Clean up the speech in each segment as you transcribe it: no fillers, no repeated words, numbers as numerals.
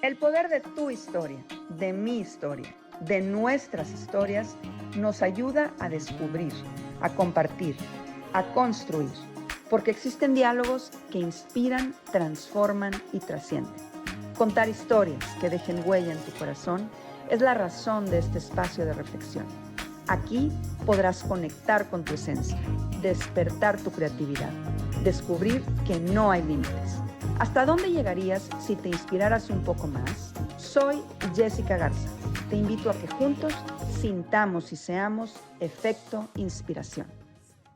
El poder de tu historia, de mi historia, de nuestras historias, nos ayuda a descubrir, a compartir, a construir, porque existen diálogos que inspiran, transforman y trascienden. Contar historias que dejen huella en tu corazón es la razón de este espacio de reflexión. Aquí podrás conectar con tu esencia, despertar tu creatividad, descubrir que no hay límites. ¿Hasta dónde llegarías si te inspiraras un poco más? Soy Jessica Garza. Te invito a que juntos sintamos y seamos Efecto Inspiración.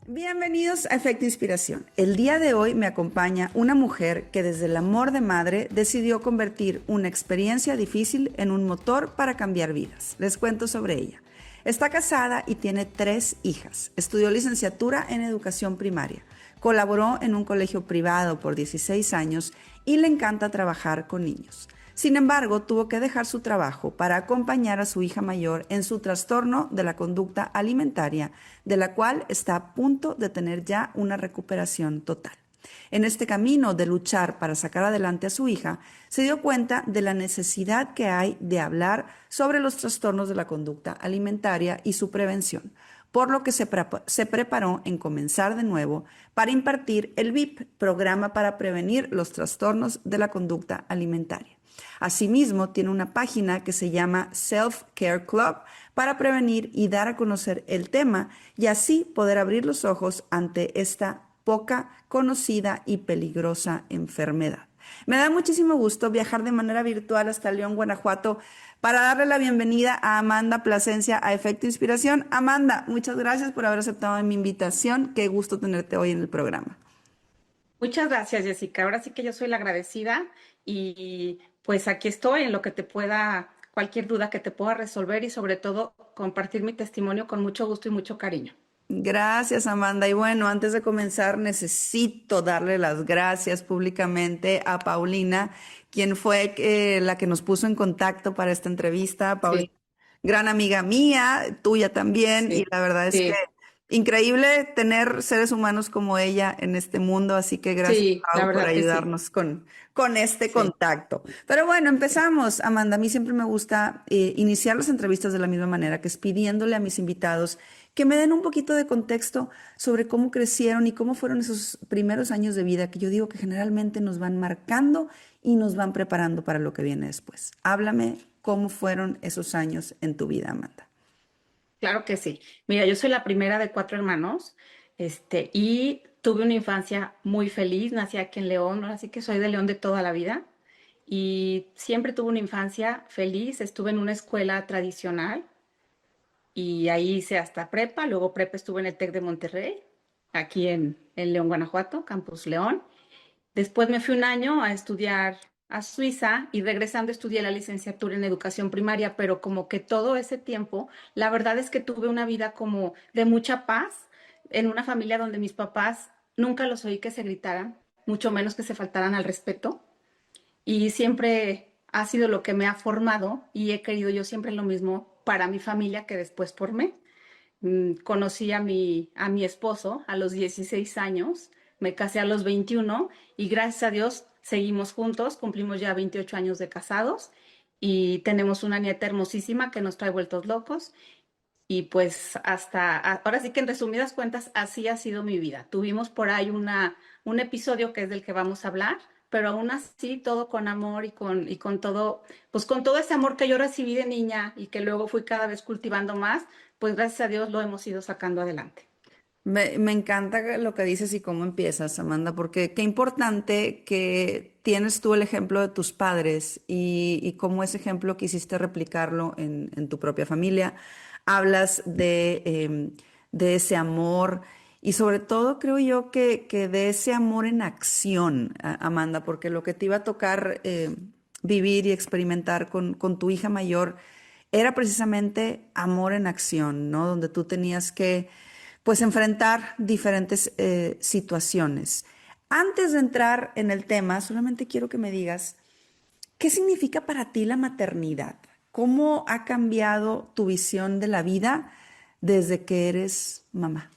Bienvenidos a Efecto Inspiración. El día de hoy me acompaña una mujer que desde el amor de madre decidió convertir una experiencia difícil en un motor para cambiar vidas. Les cuento sobre ella. Está casada y tiene 3 hijas. Estudió licenciatura en educación primaria. Colaboró en un colegio privado por 16 años y le encanta trabajar con niños. Sin embargo, tuvo que dejar su trabajo para acompañar a su hija mayor en su trastorno de la conducta alimentaria, de la cual está a punto de tener ya una recuperación total. En este camino de luchar para sacar adelante a su hija, se dio cuenta de la necesidad que hay de hablar sobre los trastornos de la conducta alimentaria y su prevención, por lo que se preparó en comenzar de nuevo para impartir el VIP, Programa para Prevenir los Trastornos de la Conducta Alimentaria. Asimismo, tiene una página que se llama Self Care Club para prevenir y dar a conocer el tema y así poder abrir los ojos ante esta poca conocida y peligrosa enfermedad. Me da muchísimo gusto viajar de manera virtual hasta León, Guanajuato, para darle la bienvenida a Amanda Plasencia a Efecto Inspiración. Amanda, muchas gracias por haber aceptado mi invitación. Qué gusto tenerte hoy en el programa. Muchas gracias, Jessica. Ahora sí que yo soy la agradecida y pues aquí estoy en lo que te pueda, cualquier duda que te pueda resolver y sobre todo compartir mi testimonio con mucho gusto y mucho cariño. Gracias, Amanda. Y bueno, antes de comenzar, necesito darle las gracias públicamente a Paulina, quien fue la que nos puso en contacto para esta entrevista. Paulina, Sí, gran amiga mía, tuya también, y sí, la verdad es que sí, increíble tener seres humanos como ella en este mundo, así que gracias, sí, la Pau, por verdad que sí, ayudarnos con este sí. contacto. Pero bueno, empezamos. Amanda, a mí siempre me gusta iniciar las entrevistas de la misma manera, que es pidiéndole a mis invitados que me den un poquito de contexto sobre cómo crecieron y cómo fueron esos primeros años de vida, que yo digo que generalmente nos van marcando y nos van preparando para lo que viene después. Háblame cómo fueron esos años en tu vida, Amanda. Claro que sí. Mira, yo soy la primera de 4 hermanos, y tuve una infancia muy feliz. Nací aquí en León, así que soy de León de toda la vida. Y siempre tuve una infancia feliz. Estuve en una escuela tradicional y ahí hice hasta prepa. Luego prepa estuve en el TEC de Monterrey, aquí en León, Guanajuato, Campus León. Después me fui un año a estudiar a Suiza y regresando estudié la licenciatura en educación primaria, pero como que todo ese tiempo, la verdad es que tuve una vida como de mucha paz en una familia donde mis papás nunca los oí que se gritaran, mucho menos que se faltaran al respeto. Y siempre ha sido lo que me ha formado y he querido yo siempre lo mismo para mi familia que después formé. Conocí a mi esposo a los 16 años, me casé a los 21 y gracias a Dios seguimos juntos, cumplimos ya 28 años de casados y tenemos una nieta hermosísima que nos trae vueltos locos. Y pues ahora sí que en resumidas cuentas, así ha sido mi vida. Tuvimos por ahí un episodio que es del que vamos a hablar, pero aún así todo con amor y con todo, pues con todo ese amor que yo recibí de niña y que luego fui cada vez cultivando más, pues gracias a Dios lo hemos ido sacando adelante. Me encanta lo que dices y cómo empiezas, Amanda, porque qué importante que tienes tú el ejemplo de tus padres y cómo ese ejemplo quisiste replicarlo en tu propia familia. Hablas de ese amor y sobre todo creo yo que de ese amor en acción, Amanda, porque lo que te iba a tocar vivir y experimentar con tu hija mayor era precisamente amor en acción, ¿no? Donde tú tenías que pues enfrentar diferentes situaciones. Antes de entrar en el tema, solamente quiero que me digas, ¿qué significa para ti la maternidad? ¿Cómo ha cambiado tu visión de la vida desde que eres mamá?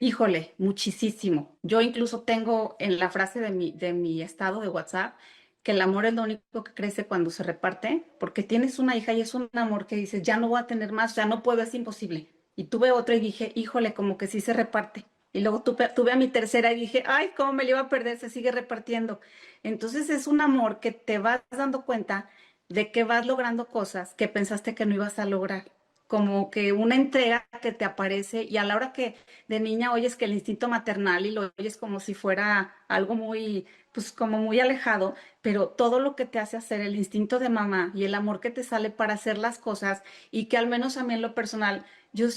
Híjole, muchísimo. Yo incluso tengo en la frase de mi estado de WhatsApp, que el amor es lo único que crece cuando se reparte, porque tienes una hija y es un amor que dices, ya no voy a tener más, ya no puedo, es imposible. Y tuve otra y dije, híjole, como que sí se reparte. Y luego tuve a mi tercera y dije, ay, cómo me la iba a perder, se sigue repartiendo. Entonces es un amor que te vas dando cuenta de que vas logrando cosas que pensaste que no ibas a lograr. Como que una entrega que te aparece y a la hora que de niña oyes que el instinto maternal y lo oyes como si fuera algo muy, pues como muy alejado, pero todo lo que te hace hacer el instinto de mamá y el amor que te sale para hacer las cosas y que al menos a mí en lo personal,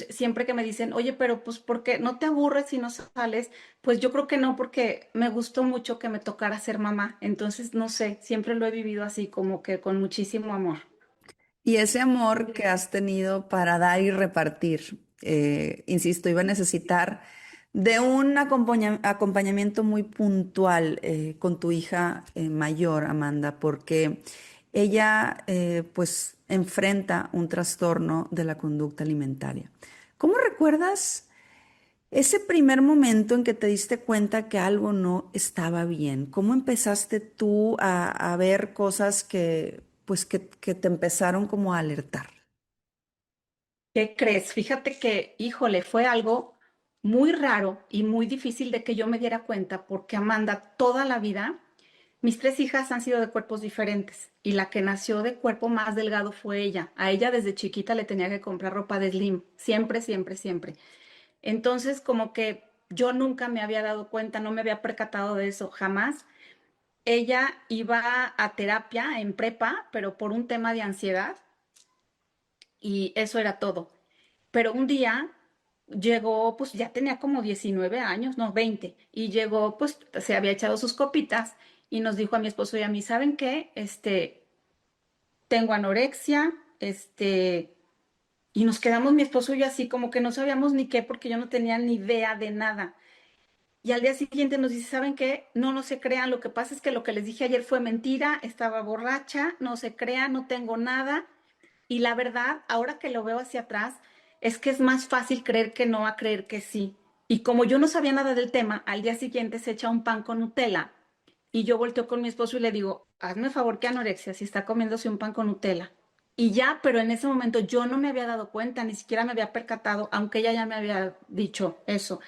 siempre que me dicen, oye, pero pues ¿por qué no te aburres si no sales? Pues yo creo que no, porque me gustó mucho que me tocara ser mamá. Entonces, no sé, siempre lo he vivido así, como que con muchísimo amor. Y ese amor que has tenido para dar y repartir, insisto, iba a necesitar de un acompañamiento muy puntual con tu hija mayor, Amanda, porque ella pues enfrenta un trastorno de la conducta alimentaria. ¿Cómo recuerdas ese primer momento en que te diste cuenta que algo no estaba bien? ¿Cómo empezaste tú a ver cosas que, pues, que te empezaron como a alertar? ¿Qué crees? Fíjate que, híjole, fue algo muy raro y muy difícil de que yo me diera cuenta, porque Amanda toda la vida, mis tres hijas han sido de cuerpos diferentes y la que nació de cuerpo más delgado fue ella. A ella desde chiquita le tenía que comprar ropa de slim, siempre, siempre, siempre. Entonces, como que yo nunca me había dado cuenta, no me había percatado de eso, jamás. Ella iba a terapia en prepa, pero por un tema de ansiedad y eso era todo. Pero un día llegó, pues ya tenía como 19 años, no, 20, y llegó, pues se había echado sus copitas y nos dijo a mi esposo y a mí, ¿saben qué? Tengo anorexia, y nos quedamos mi esposo y yo así como que no sabíamos ni qué porque yo no tenía ni idea de nada. Y al día siguiente nos dice, ¿saben qué? No, no se crean, lo que pasa es que lo que les dije ayer fue mentira, estaba borracha, no se crean, no tengo nada. Y la verdad, ahora que lo veo hacia atrás, es que es más fácil creer que no a creer que sí. Y como yo no sabía nada del tema, al día siguiente se echa un pan con Nutella. Y yo volteo con mi esposo y le digo, hazme favor que anorexia si está comiéndose un pan con Nutella. Y ya, pero en ese momento yo no me había dado cuenta, ni siquiera me había percatado, aunque ella ya me había dicho eso.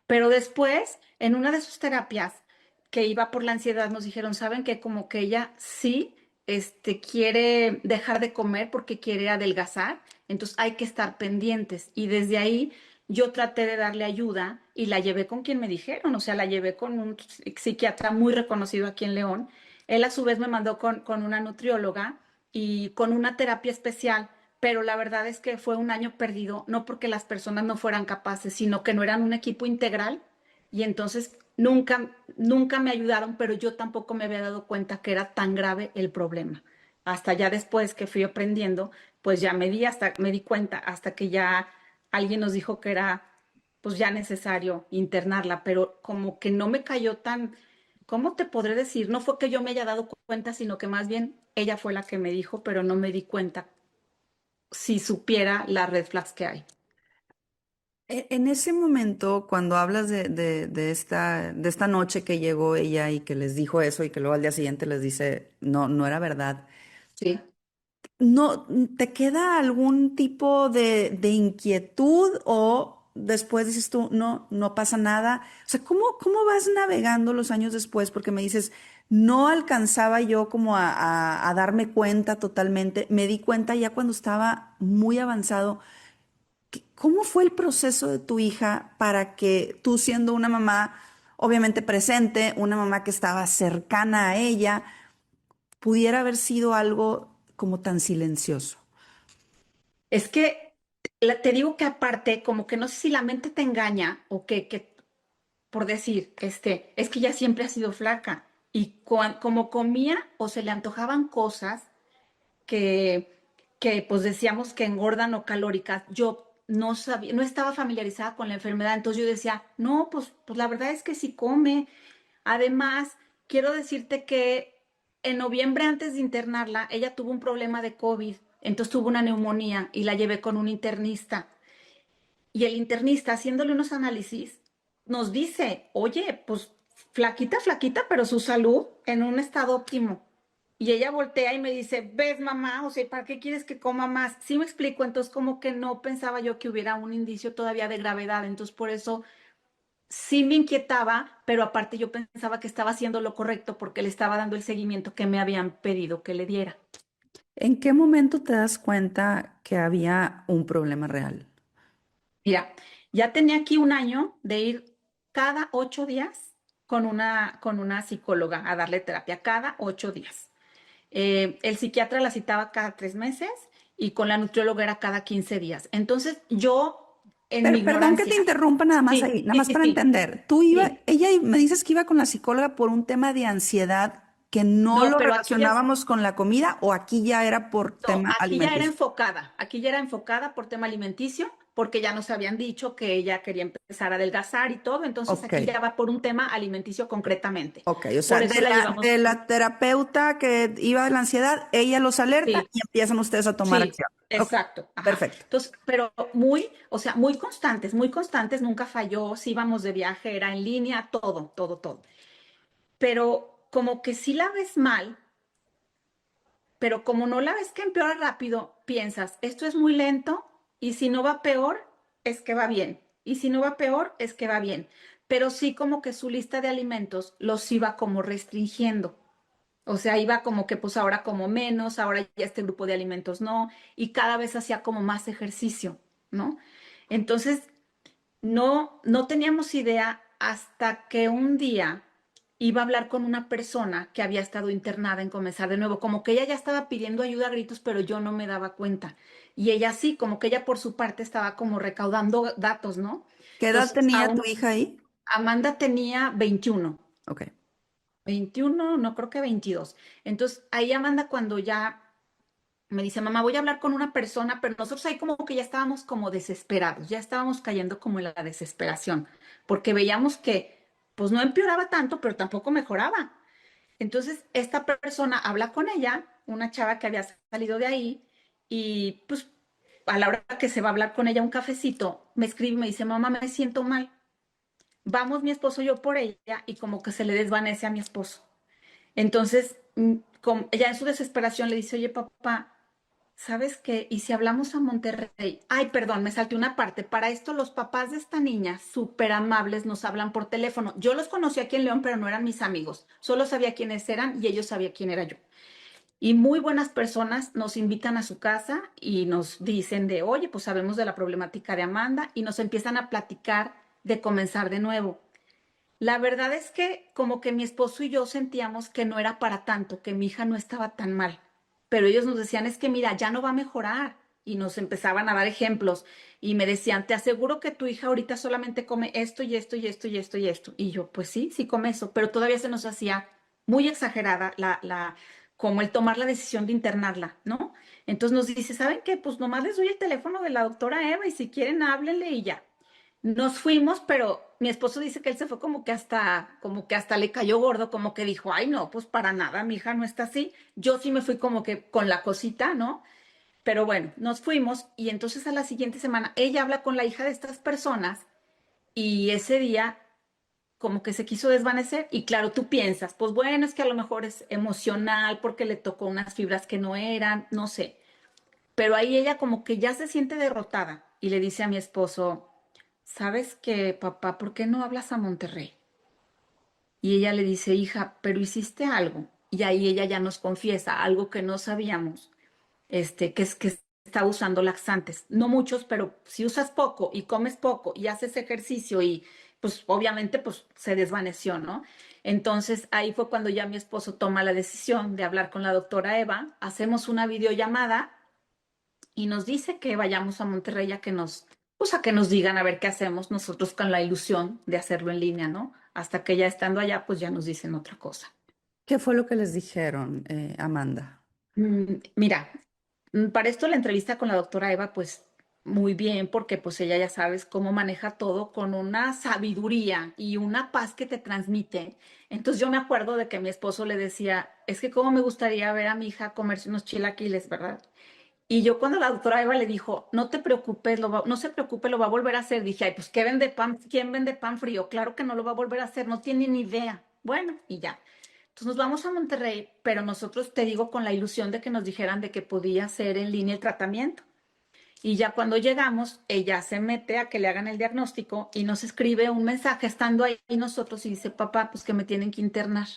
Pero después, en una de sus terapias que iba por la ansiedad, nos dijeron, ¿saben qué? Como que ella sí, quiere dejar de comer porque quiere adelgazar, entonces hay que estar pendientes. Y desde ahí yo traté de darle ayuda y la llevé con quien me dijeron, o sea, la llevé con un psiquiatra muy reconocido aquí en León. Él a su vez me mandó con una nutrióloga y con una terapia especial, pero la verdad es que fue un año perdido, no porque las personas no fueran capaces, sino que no eran un equipo integral y entonces nunca me ayudaron, pero yo tampoco me había dado cuenta que era tan grave el problema. Hasta ya después que fui aprendiendo, pues ya me di cuenta, hasta que ya alguien nos dijo que era pues ya necesario internarla, pero como que no me cayó tan, ¿cómo te podré decir? No fue que yo me haya dado cuenta, sino que más bien ella fue la que me dijo, pero no me di cuenta si supiera las red flags que hay. En ese momento, cuando hablas de esta noche que llegó ella y que les dijo eso y que luego al día siguiente les dice, no, no era verdad, Sí. ¿no te queda algún tipo de inquietud o después dices tú, no, no pasa nada? O sea, ¿cómo vas navegando los años después? Porque me dices, no alcanzaba yo como a darme cuenta totalmente, me di cuenta ya cuando estaba muy avanzado. ¿Cómo fue el proceso de tu hija para que tú siendo una mamá obviamente presente, una mamá que estaba cercana a ella, pudiera haber sido algo como tan silencioso? Es que te digo que aparte, como que no sé si la mente te engaña o que por decir, es que ella siempre ha sido flaca y como comía o se le antojaban cosas que, que pues decíamos que engordan o calóricas, yo no sabía, no estaba familiarizada con la enfermedad, entonces yo decía, no, pues la verdad es que sí come. Además, quiero decirte que en noviembre antes de internarla, ella tuvo un problema de COVID, entonces tuvo una neumonía y la llevé con un internista. Y el internista, haciéndole unos análisis, nos dice, oye, pues flaquita, flaquita, pero su salud en un estado óptimo. Y ella voltea y me dice, ¿ves, mamá? O sea, ¿para qué quieres que coma más? Sí me explico, entonces como que no pensaba yo que hubiera un indicio todavía de gravedad, entonces por eso sí me inquietaba, pero aparte yo pensaba que estaba haciendo lo correcto porque le estaba dando el seguimiento que me habían pedido que le diera. ¿En qué momento te das cuenta que había un problema real? Mira, ya tenía aquí un año de ir cada 8 días con una psicóloga a darle terapia, cada 8 días. El psiquiatra la citaba cada 3 meses y con la nutrióloga era cada 15 días. Entonces yo, en mi Pero perdón que te ignorancia, interrumpa nada más sí, ahí, nada sí, más sí, para sí, entender. sí. Me dices que iba con la psicóloga por un tema de ansiedad que no No, lo pero aquí ya, relacionábamos con la comida o aquí ya era por no, tema alimenticio. aquí ya era enfocada por tema alimenticio, porque ya nos habían dicho que ella quería empezar a adelgazar y todo, entonces Ok, aquí ya va por un tema alimenticio concretamente. ok. O sea, Por eso la llevamos. de la terapeuta que iba de la ansiedad, ella los alerta Sí, y empiezan ustedes a tomar sí, acción. Ok, exacto, ajá. perfecto. Entonces, pero o sea, muy constantes, nunca falló, si íbamos de viaje, era en línea, todo, todo, todo. Pero como que si la ves mal, pero como no la ves que empeora rápido, piensas, esto es muy lento y si no va peor, es que va bien. Y si no va peor, es que va bien. Pero sí como que su lista de alimentos los iba como restringiendo. O sea, iba como que pues ahora como menos, ahora ya este grupo de alimentos no, y cada vez hacía como más ejercicio, ¿no? Entonces, no teníamos idea hasta que un día iba a hablar con una persona que había estado internada en Comenzar de Nuevo, como que ella ya estaba pidiendo ayuda a gritos, pero yo no me daba cuenta. Y ella sí, como que ella por su parte estaba como recaudando datos, ¿no? ¿Qué edad Entonces, tenía tu hija ahí? Amanda tenía 21. Ok. 21, no creo que 22. Entonces, ahí Amanda cuando ya me dice, mamá, voy a hablar con una persona, pero nosotros ahí como que ya estábamos como desesperados, ya estábamos cayendo como en la desesperación, porque veíamos que pues no empeoraba tanto, pero tampoco mejoraba. Entonces, esta persona habla con ella, una chava que había salido de ahí, y pues a la hora que se va a hablar con ella un cafecito, me escribe y me dice, mamá, me siento mal. Vamos mi esposo y yo por ella, y como que se le desvanece a mi esposo. Entonces, ella en su desesperación le dice, oye, papá, ¿sabes qué? ¿Y si hablamos a Monterrey? Ay, perdón, me salté una parte. Para esto, los papás de esta niña, súper amables, nos hablan por teléfono. Yo los conocí aquí en León, pero no eran mis amigos. Solo sabía quiénes eran y ellos sabían quién era yo. Y muy buenas personas nos invitan a su casa y nos dicen de, oye, pues sabemos de la problemática de Amanda y nos empiezan a platicar de comenzar de nuevo. La verdad es que como que mi esposo y yo sentíamos que no era para tanto, que mi hija no estaba tan mal, pero ellos nos decían, es que mira, ya no va a mejorar y nos empezaban a dar ejemplos y me decían, te aseguro que tu hija ahorita solamente come esto y esto y esto y esto y esto. Y yo, pues sí, sí come eso, pero todavía se nos hacía muy exagerada como el tomar la decisión de internarla, ¿no? Entonces nos dice, ¿saben qué? Pues nomás les doy el teléfono de la doctora Eva y si quieren háblenle y ya. Nos fuimos, pero mi esposo dice que él se fue como que hasta le cayó gordo, como que dijo, ay, no, pues para nada, mi hija no está así. Yo sí me fui como que con la cosita, ¿no? Pero bueno, nos fuimos y entonces a la siguiente semana ella habla con la hija de estas personas y ese día como que se quiso desvanecer y claro, tú piensas, pues bueno, es que a lo mejor es emocional porque le tocó unas fibras que no eran, no sé. Pero ahí ella como que ya se siente derrotada y le dice a mi esposo, ¿sabes qué, papá? ¿Por qué no hablas a Monterrey? Y ella le dice, hija, pero hiciste algo. Y ahí ella ya nos confiesa algo que no sabíamos, que es que está usando laxantes. No muchos, pero si usas poco y comes poco y haces ejercicio y pues obviamente pues se desvaneció, ¿no? Entonces ahí fue cuando ya mi esposo toma la decisión de hablar con la doctora Eva, hacemos una videollamada y nos dice que vayamos a Monterrey a que pues a que nos digan a ver qué hacemos nosotros con la ilusión de hacerlo en línea, ¿no? Hasta que ya estando allá, pues ya nos dicen otra cosa. ¿Qué fue lo que les dijeron, Amanda? Mira, para esto la entrevista con la doctora Eva, pues muy bien, porque pues ella ya sabes cómo maneja todo con una sabiduría y una paz que te transmite. Entonces yo me acuerdo de que mi esposo le decía, es que cómo me gustaría ver a mi hija comerse unos chilaquiles, ¿verdad? Y yo cuando la doctora Eva le dijo, no te preocupes, no se preocupe, lo va a volver a hacer, dije, ay, pues ¿qué vende pan? ¿Quién vende pan frío? Claro que no lo va a volver a hacer, no tiene ni idea. Bueno, y ya. Entonces nos vamos a Monterrey, pero nosotros, te digo, con la ilusión de que nos dijeran de que podía ser en línea el tratamiento. Y ya cuando llegamos, ella se mete a que le hagan el diagnóstico y nos escribe un mensaje estando ahí nosotros y dice, papá, pues que me tienen que internar.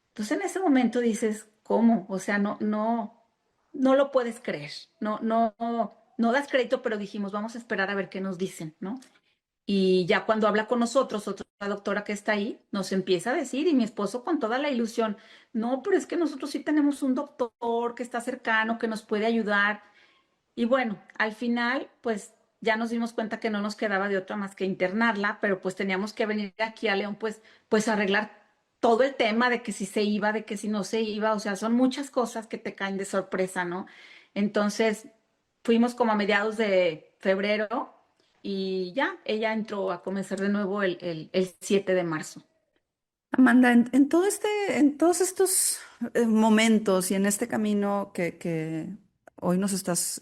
Entonces en ese momento dices, ¿cómo? O sea, no lo puedes creer. No das crédito, pero dijimos, vamos a esperar a ver qué nos dicen, ¿no? Y ya cuando habla con nosotros, otra doctora que está ahí, nos empieza a decir, y mi esposo con toda la ilusión, no, pero es que nosotros sí tenemos un doctor que está cercano, que nos puede ayudar. Y bueno, al final, pues ya nos dimos cuenta que no nos quedaba de otra más que internarla, pero pues teníamos que venir aquí a León, pues a arreglar todo el tema de que si se iba, de que si no se iba, o sea, son muchas cosas que te caen de sorpresa, ¿no? Entonces, fuimos como a mediados de febrero y ya, ella entró a comenzar de nuevo el 7 de marzo. Amanda, en todo en todos estos momentos y en este camino que hoy nos estás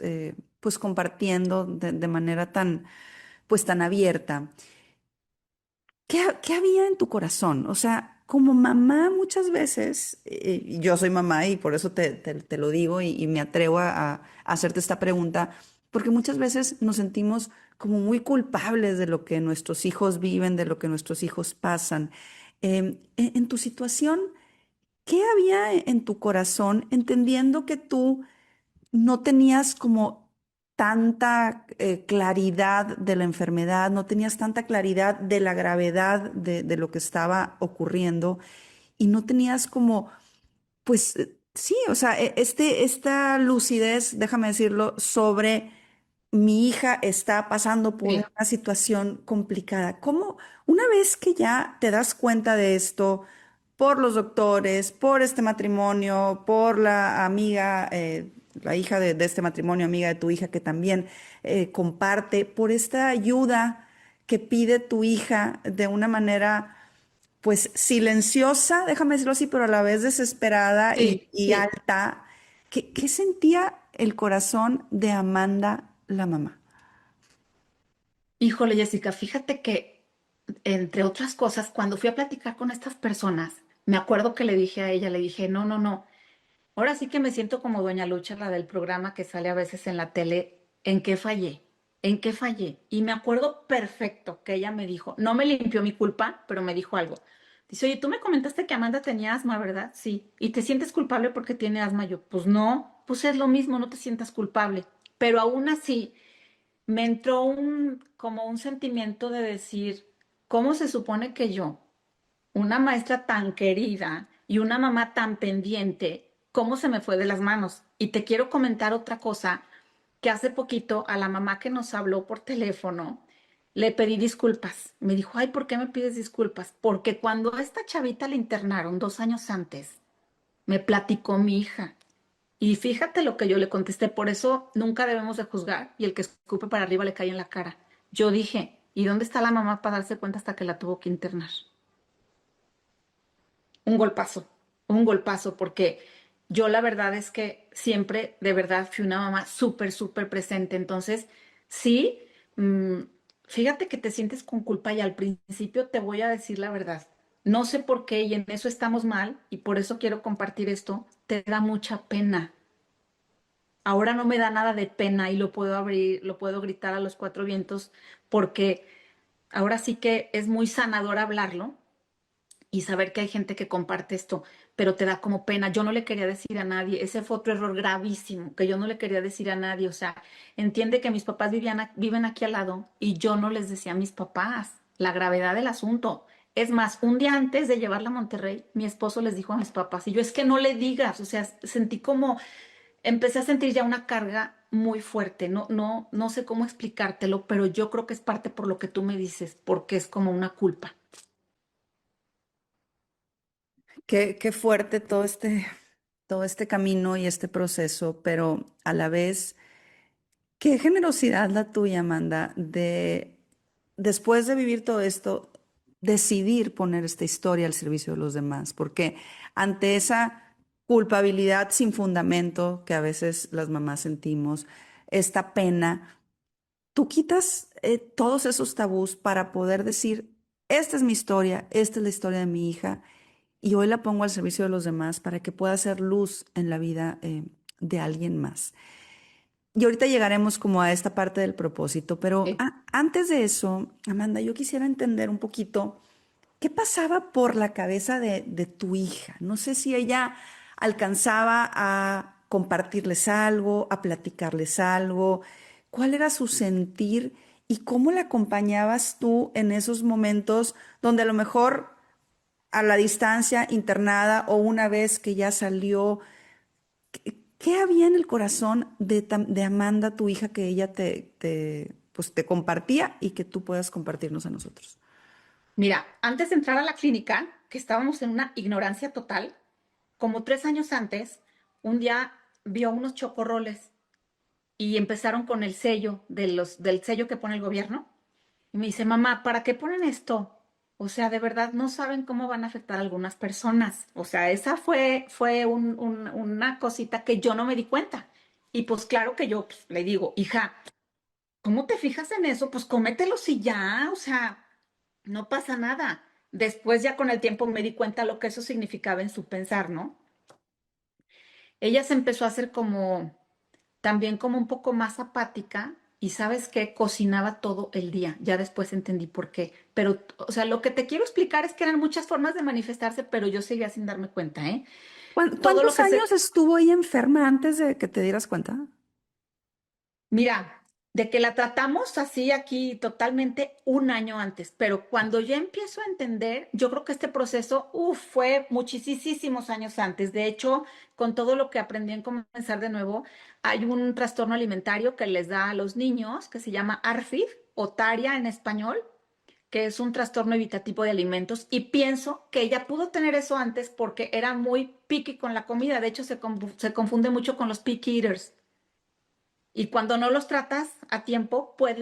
pues compartiendo de manera tan pues tan abierta, ¿qué había en tu corazón? O sea, como mamá muchas veces, y yo soy mamá y por eso te lo digo y me atrevo a hacerte esta pregunta, porque muchas veces nos sentimos como muy culpables de lo que nuestros hijos viven, de lo que nuestros hijos pasan. En tu situación, ¿qué había en tu corazón entendiendo que tú no tenías como tanta claridad de la enfermedad, no tenías tanta claridad de la gravedad de lo que estaba ocurriendo y no tenías como, pues sí, o sea, esta lucidez, déjame decirlo, sobre mi hija está pasando por Sí. una situación complicada? ¿Cómo, una vez que ya te das cuenta de esto, por los doctores, por este matrimonio, por la amiga, la hija de este matrimonio, amiga de tu hija que también comparte, por esta ayuda que pide tu hija de una manera, pues silenciosa, déjame decirlo así, pero a la vez desesperada Sí, y sí. alta? ¿Qué sentía el corazón de Amanda, la mamá? Híjole, Jessica, fíjate que, entre otras cosas, cuando fui a platicar con estas personas, me acuerdo que le dije a ella, le dije, no, ahora sí que me siento como Doña Lucha, la del programa que sale a veces en la tele, ¿en qué fallé? ¿En qué fallé? Y me acuerdo perfecto que ella me dijo, no me limpió mi culpa, pero me dijo algo. Dice, oye, tú me comentaste que Amanda tenía asma, ¿verdad? Sí. ¿Y te sientes culpable porque tiene asma? Yo, pues no, pues es lo mismo, no te sientas culpable. Pero aún así me entró como un sentimiento de decir, ¿cómo se supone que yo, una maestra tan querida y una mamá tan pendiente, cómo se me fue de las manos? Y te quiero comentar otra cosa, que hace poquito a la mamá que nos habló por teléfono, le pedí disculpas. Me dijo, ay, ¿por qué me pides disculpas? Porque cuando a esta chavita la internaron 2 años antes, me platicó mi hija. Y fíjate lo que yo le contesté, por eso nunca debemos de juzgar y el que escupe para arriba le cae en la cara. Yo dije, ¿y dónde está la mamá para darse cuenta hasta que la tuvo que internar? Un golpazo, un golpazo, porque yo la verdad es que siempre de verdad fui una mamá súper presente. Entonces, sí, mm, fíjate que te sientes con culpa y al principio te voy a decir la verdad. No sé por qué y en eso estamos mal y por eso quiero compartir esto. Te da mucha pena. Ahora no me da nada de pena y lo puedo abrir, lo puedo gritar a los 4 vientos porque ahora sí que es muy sanador hablarlo y saber que hay gente que comparte esto, pero te da como pena. Yo no le quería decir a nadie, ese fue otro error gravísimo, que yo no le quería decir a nadie. O sea, entiende que mis papás viven aquí al lado y yo no les decía a mis papás la gravedad del asunto. Es más, un día antes de llevarla a Monterrey, mi esposo les dijo a mis papás, y yo es que no le digas, o sea, sentí como, empecé a sentir ya una carga muy fuerte. No sé cómo explicártelo, pero yo creo que es parte por lo que tú me dices, porque es como una culpa. Qué fuerte todo este camino y este proceso, pero a la vez, qué generosidad la tuya, Amanda, de después de vivir todo esto, decidir poner esta historia al servicio de los demás, porque ante esa culpabilidad sin fundamento que a veces las mamás sentimos, esta pena, tú quitas todos esos tabús para poder decir, esta es mi historia, esta es la historia de mi hija y hoy la pongo al servicio de los demás para que pueda ser luz en la vida de alguien más. Y ahorita llegaremos como a esta parte del propósito, pero antes de eso, Amanda, yo quisiera entender un poquito qué pasaba por la cabeza de tu hija. No sé si ella alcanzaba a compartirles algo, a platicarles algo, cuál era su sentir y cómo la acompañabas tú en esos momentos donde a lo mejor a la distancia, internada o una vez que ya salió. ¿Qué había en el corazón de Amanda, tu hija, que ella pues, te compartía y que tú puedas compartirnos a nosotros? Mira, antes de entrar a la clínica, que estábamos en una ignorancia total, como 3 años antes, un día vio unos chocorroles y empezaron con el sello del sello que pone el gobierno. Y me dice, mamá, ¿para qué ponen esto? O sea, de verdad no saben cómo van a afectar a algunas personas. O sea, esa fue una cosita que yo no me di cuenta. Y pues claro que yo pues, le digo, hija, ¿cómo te fijas en eso? Pues cómetelos y ya, o sea, no pasa nada. Después ya con el tiempo me di cuenta lo que eso significaba en su pensar, ¿no? Ella se empezó a hacer como también como un poco más apática y sabes que cocinaba todo el día. Ya después entendí por qué. Pero, o sea, lo que te quiero explicar es que eran muchas formas de manifestarse, pero yo seguía sin darme cuenta, ¿eh? Todo lo ¿Cuántos que se, años estuvo ella enferma antes de que te dieras cuenta? Mira, de que la tratamos así aquí totalmente un año antes, pero cuando ya empiezo a entender, yo creo que este proceso, fue muchísimos años antes. De hecho, con todo lo que aprendí en comenzar de nuevo, hay un trastorno alimentario que les da a los niños que se llama ARFID o TARIA en español, que es un trastorno evitativo de alimentos, y pienso que ella pudo tener eso antes porque era muy picky con la comida. De hecho, se confunde mucho con los picky eaters. Y cuando no los tratas a tiempo, puede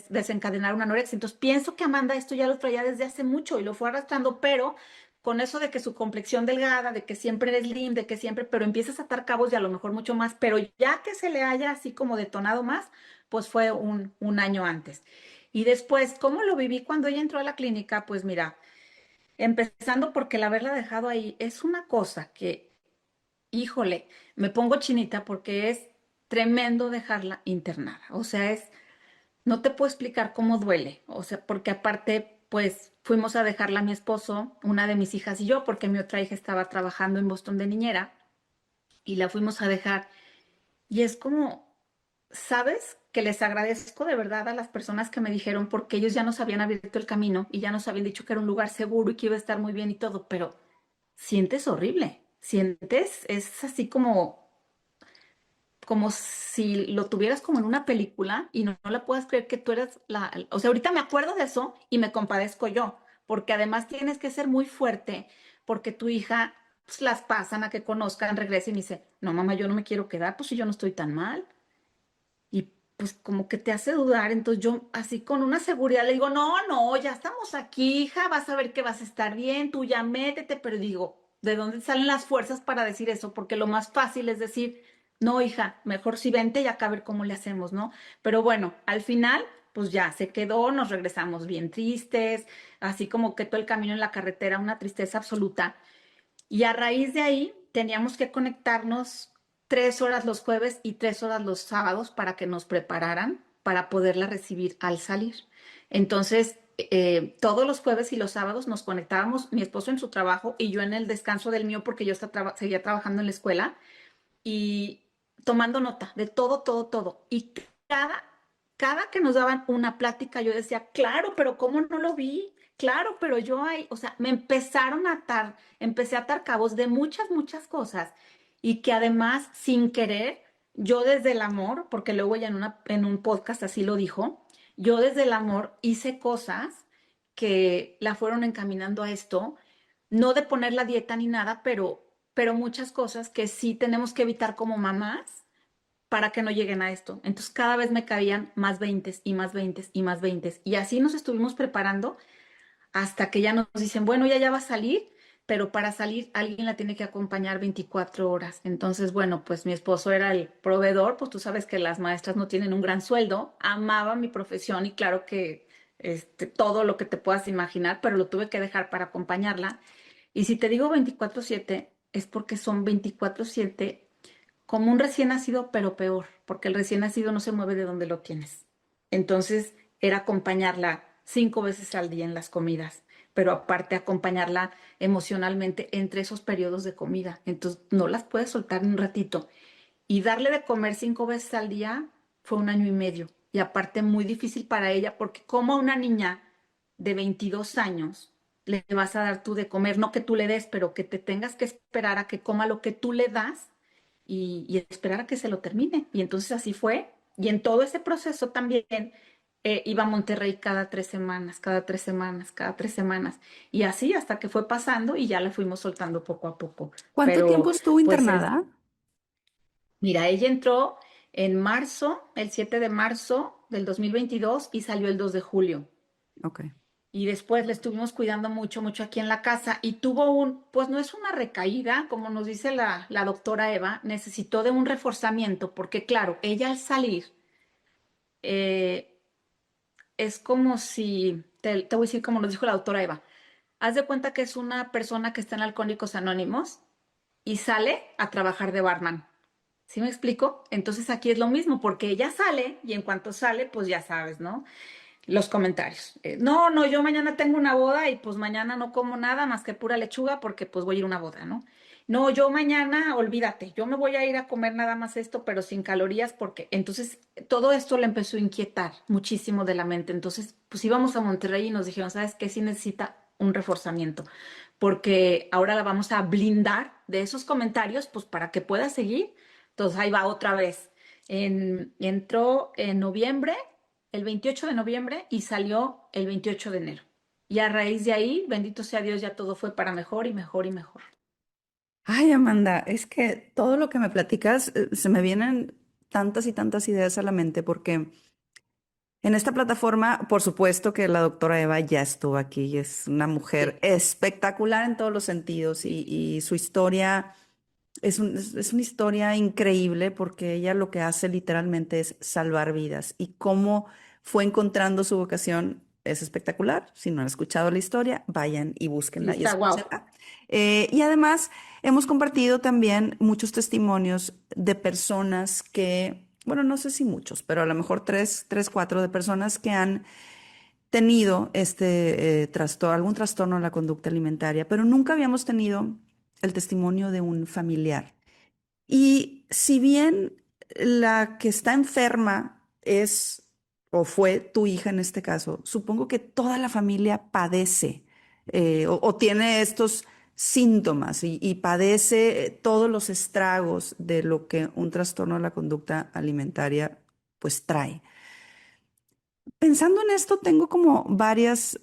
desencadenar una anorexia. Entonces, pienso que Amanda esto ya lo traía desde hace mucho y lo fue arrastrando, pero con eso de que su complexión delgada, de que siempre es slim, de que siempre, pero empiezas a atar cabos y a lo mejor mucho más, pero ya que se le haya así como detonado más, pues fue un año antes. Y después, ¿cómo lo viví cuando ella entró a la clínica? Pues mira, empezando porque el haberla dejado ahí es una cosa que híjole, me pongo chinita porque es tremendo dejarla internada. O sea, no te puedo explicar cómo duele. O sea, porque aparte, pues fuimos a dejarla a mi esposo, una de mis hijas y yo, porque mi otra hija estaba trabajando en Boston de niñera y la fuimos a dejar. Y es como, ¿sabes? Que les agradezco de verdad a las personas que me dijeron porque ellos ya nos habían abierto el camino y ya nos habían dicho que era un lugar seguro y que iba a estar muy bien y todo, pero sientes horrible. Sientes, es así como si lo tuvieras como en una película y no la puedas creer que tú eras o sea, ahorita me acuerdo de eso y me compadezco yo, porque además tienes que ser muy fuerte, porque tu hija pues, las pasan a que conozcan, regresa y me dice, no, mamá, yo no me quiero quedar, pues si yo no estoy tan mal. Y pues como que te hace dudar, entonces yo así con una seguridad le digo, no, no, ya estamos aquí, hija, vas a ver que vas a estar bien, tú ya métete, pero digo, ¿de dónde salen las fuerzas para decir eso? Porque lo más fácil es decir, no, hija, mejor si vente y acá a ver cómo le hacemos, ¿no? Pero bueno, al final, pues ya se quedó, nos regresamos bien tristes, así como que todo el camino en la carretera, una tristeza absoluta. Y a raíz de ahí teníamos que conectarnos 3 horas los jueves y 3 horas los sábados para que nos prepararan para poderla recibir al salir. Entonces, todos los jueves y los sábados nos conectábamos, mi esposo en su trabajo y yo en el descanso del mío porque yo seguía trabajando en la escuela y tomando nota de todo, todo, todo. Y cada que nos daban una plática, yo decía, claro, pero ¿cómo no lo vi? Claro, pero yo ahí, o sea, me empezaron a atar, empecé a atar cabos de muchas cosas y que además, sin querer, yo desde el amor, porque luego ella en un podcast así lo dijo, yo desde el amor hice cosas que la fueron encaminando a esto, no de poner la dieta ni nada, pero muchas cosas que sí tenemos que evitar como mamás para que no lleguen a esto. Entonces cada vez me caían más veintes y más veintes y más veintes. Y así nos estuvimos preparando hasta que ya nos dicen, bueno, ya va a salir, pero para salir alguien la tiene que acompañar 24 horas. Entonces, bueno, pues mi esposo era el proveedor, pues tú sabes que las maestras no tienen un gran sueldo, amaba mi profesión y claro que todo lo que te puedas imaginar, pero lo tuve que dejar para acompañarla. Y si te digo 24/7, es porque son 24/7 como un recién nacido, pero peor, porque el recién nacido no se mueve de donde lo tienes. Entonces, era acompañarla 5 veces al día en las comidas, pero aparte acompañarla emocionalmente entre esos periodos de comida. Entonces, no las puedes soltar ni un ratito. Y darle de comer 5 veces al día fue 1 año y medio. Y aparte muy difícil para ella, porque como a una niña de 22 años le vas a dar tú de comer, no que tú le des, pero que te tengas que esperar a que coma lo que tú le das y esperar a que se lo termine. Y entonces así fue. Y en todo ese proceso también iba a Monterrey cada 3 semanas, cada 3 semanas, cada 3 semanas. Y así hasta que fue pasando y ya la fuimos soltando poco a poco. ¿Cuánto Pero tiempo estuvo pues internada? mira, ella entró en marzo, el 7 de marzo del 2022 y salió el 2 de julio. Ok. Y después le estuvimos cuidando mucho, mucho aquí en la casa y tuvo pues no es una recaída, como nos dice la doctora Eva, necesitó de un reforzamiento porque claro, ella al salir eh, es como si, te voy a decir como nos dijo la doctora Eva, haz de cuenta que es una persona que está en Alcohólicos Anónimos y sale a trabajar de barman. ¿Sí me explico? Entonces aquí es lo mismo, porque ella sale y en cuanto sale, pues ya sabes, ¿no? Los comentarios. No, no, yo mañana tengo una boda y pues mañana no como nada más que pura lechuga porque pues voy a ir a una boda, ¿no? No, yo mañana, olvídate, yo me voy a ir a comer nada más esto, pero sin calorías porque entonces todo esto le empezó a inquietar muchísimo de la mente. Entonces, pues íbamos a Monterrey y nos dijeron, ¿sabes qué? Sí necesita un reforzamiento porque ahora la vamos a blindar de esos comentarios, pues para que pueda seguir. Entonces ahí va otra vez. Entró en noviembre, el 28 de noviembre y salió el 28 de enero. Y a raíz de ahí, bendito sea Dios, ya todo fue para mejor y mejor y mejor. Ay, Amanda, es que todo lo que me platicas, se me vienen tantas y tantas ideas a la mente porque en esta plataforma, por supuesto que la doctora Eva ya estuvo aquí y es una mujer Sí, espectacular en todos los sentidos y su historia es una historia increíble porque ella lo que hace literalmente es salvar vidas y cómo fue encontrando su vocación es espectacular. Si no han escuchado la historia, vayan y sí búsquenla y está guau. escúchenla. Y además hemos compartido también muchos testimonios de personas que, bueno, no sé si muchos, pero a lo mejor cuatro de personas que han tenido este trastorno, algún trastorno de la conducta alimentaria, pero nunca habíamos tenido el testimonio de un familiar. Y si bien la que está enferma es o fue tu hija en este caso, supongo que toda la familia padece o tiene estos síntomas y padece todos los estragos de lo que un trastorno de la conducta alimentaria pues trae. Pensando en esto, tengo como varias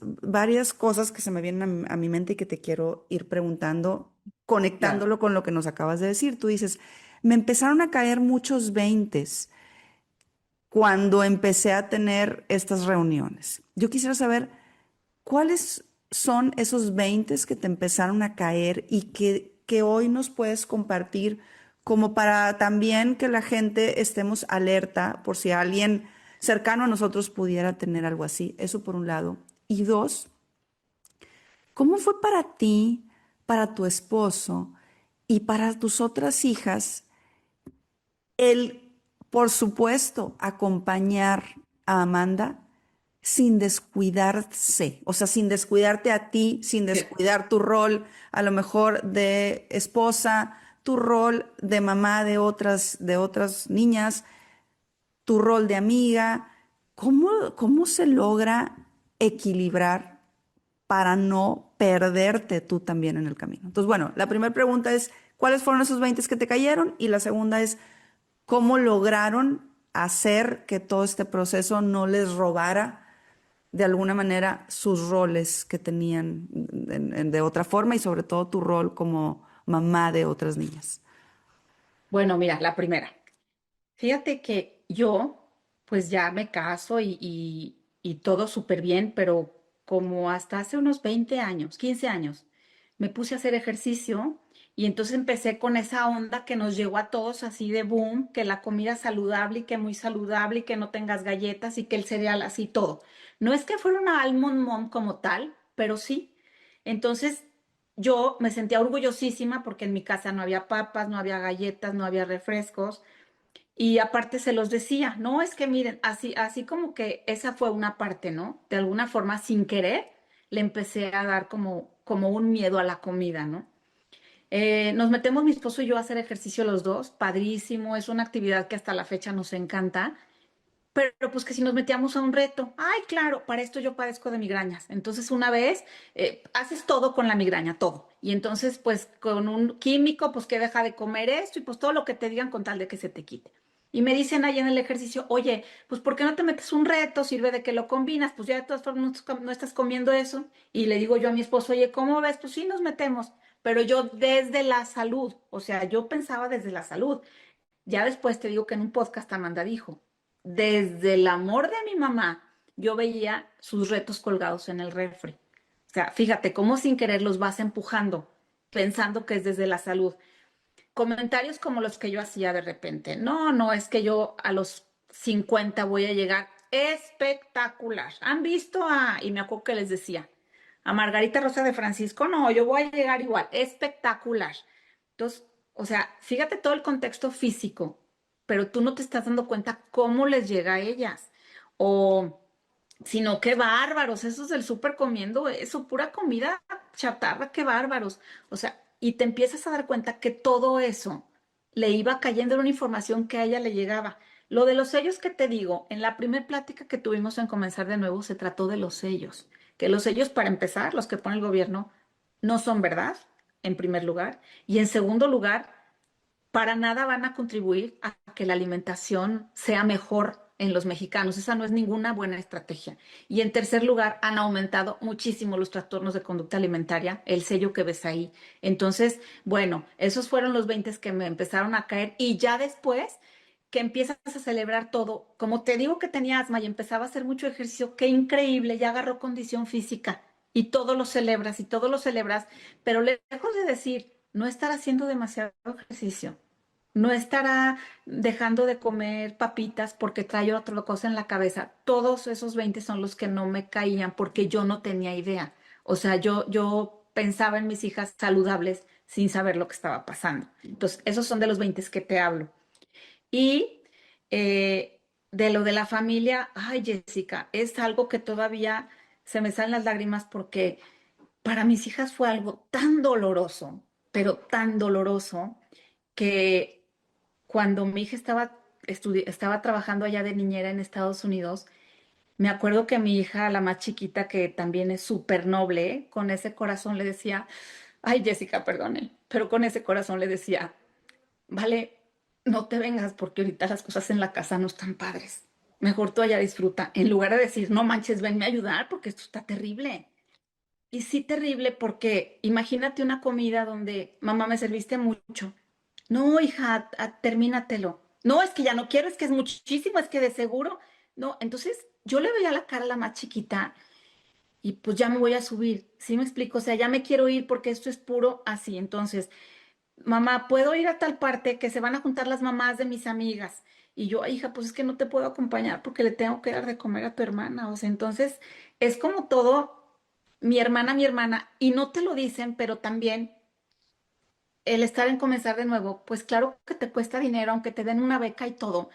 cosas que se me vienen a mi mente y que te quiero ir preguntando, Claro. conectándolo con lo que nos acabas de decir. Tú dices, me empezaron a caer muchos veintes cuando empecé a tener estas reuniones. Yo quisiera saber cuáles son esos veintes que te empezaron a caer y que hoy nos puedes compartir como para también que la gente estemos alerta por si alguien cercano a nosotros pudiera tener algo así. Eso por un lado. Y dos, ¿cómo fue para ti, para tu esposo y para tus otras hijas el, por supuesto, acompañar a Amanda sin descuidarse, o sea, sin descuidarte a ti, sin Sí. descuidar tu rol, a lo mejor de esposa, tu rol de mamá de otras niñas, tu rol de amiga? ¿Cómo se logra equilibrar para no perderte tú también en el camino? Entonces, bueno, la primera pregunta es, ¿cuáles fueron esos 20 que te cayeron? Y la segunda es, ¿cómo lograron hacer que todo este proceso no les robara de alguna manera sus roles que tenían de otra forma y sobre todo tu rol como mamá de otras niñas? Bueno, mira, la primera. Fíjate que yo, pues ya me caso y todo súper bien, pero como hasta hace unos 20 años, 15 años, me puse a hacer ejercicio y entonces empecé con esa onda que nos llegó a todos así de boom, que la comida saludable y que muy saludable y que no tengas galletas y que el cereal así todo. No es que fuera una almond mom como tal, pero sí. Entonces yo me sentía orgullosísima porque en mi casa no había papas, no había galletas, no había refrescos. Y aparte se los decía, no, es que miren, así como que esa fue una parte, ¿no? De alguna forma, sin querer, le empecé a dar como un miedo a la comida, ¿no? Nos metemos mi esposo y yo a hacer ejercicio los dos, padrísimo, es una actividad que hasta la fecha nos encanta, pero pues que si nos metíamos a un reto, ay, claro, para esto yo padezco de migrañas. Entonces una vez haces todo con la migraña, todo. Y entonces pues con un químico, pues que deja de comer esto y pues todo lo que te digan con tal de que se te quite. Y me dicen ahí en el ejercicio, oye, pues ¿por qué no te metes un reto? Sirve de que lo combinas, pues ya de todas formas no estás comiendo eso. Y le digo yo a mi esposo, oye, ¿cómo ves? Pues sí, nos metemos, pero yo desde la salud, o sea, yo pensaba desde la salud. Ya después te digo que en un podcast Amanda dijo, desde el amor de mi mamá, yo veía sus retos colgados en el refri. O sea, fíjate cómo sin querer los vas empujando, pensando que es desde la salud. Comentarios como los que yo hacía de repente. No, no, es que yo a los 50 voy a llegar espectacular. ¿Han visto y me acuerdo que les decía, a Margarita Rosa de Francisco? No, yo voy a llegar igual, espectacular. Entonces, o sea, fíjate todo el contexto físico, pero tú no te estás dando cuenta cómo les llega a ellas. O, sino qué bárbaros, esos del súper comiendo eso, pura comida chatarra, qué bárbaros. O sea, y te empiezas a dar cuenta que todo eso le iba cayendo en una información que a ella le llegaba. Lo de los sellos que te digo, en la primera plática que tuvimos en Comenzar de Nuevo se trató de los sellos, que los sellos, para empezar, los que pone el gobierno, no son verdad, en primer lugar, y en segundo lugar, para nada van a contribuir a que la alimentación sea mejor en los mexicanos. Esa no es ninguna buena estrategia. Y en tercer lugar, han aumentado muchísimo los trastornos de conducta alimentaria, el sello que ves ahí. Entonces, bueno, esos fueron los 20 que me empezaron a caer y ya después que empiezas a celebrar todo, como te digo que tenía asma y empezaba a hacer mucho ejercicio, qué increíble, ya agarró condición física y todo lo celebras, pero lejos de decir, no estar haciendo demasiado ejercicio, no estará dejando de comer papitas porque trae otra cosa en la cabeza. Todos esos 20 son los que no me caían porque yo no tenía idea. O sea, yo pensaba en mis hijas saludables sin saber lo que estaba pasando. Entonces, esos son de los 20 que te hablo. Y de lo de la familia, ay, Jessica, es algo que todavía se me salen las lágrimas porque para mis hijas fue algo tan doloroso, pero tan doloroso, que cuando mi hija estaba trabajando allá de niñera en Estados Unidos, me acuerdo que mi hija, la más chiquita, que también es súper noble, con ese corazón le decía, ay, Jessica, perdone, pero con ese corazón le decía, vale, no te vengas porque ahorita las cosas en la casa no están padres. Mejor tú allá disfruta, en lugar de decir, no manches, venme a ayudar porque esto está terrible. Y sí, terrible porque imagínate una comida donde, mamá, me serviste mucho. No, hija, termínatelo. No, es que ya no quiero, es que es muchísimo, es que de seguro. No, entonces yo le veía la cara a la más chiquita y pues ya me voy a subir. ¿Sí me explico? O sea, ya me quiero ir porque esto es puro así. Entonces, mamá, ¿puedo ir a tal parte que se van a juntar las mamás de mis amigas? Y yo, "Ay, hija, pues es que no te puedo acompañar porque le tengo que dar de comer a tu hermana". O sea, entonces es como todo mi hermana, y no te lo dicen, pero también el estar en Comenzar de Nuevo, pues claro que te cuesta dinero, aunque te den una beca y todo,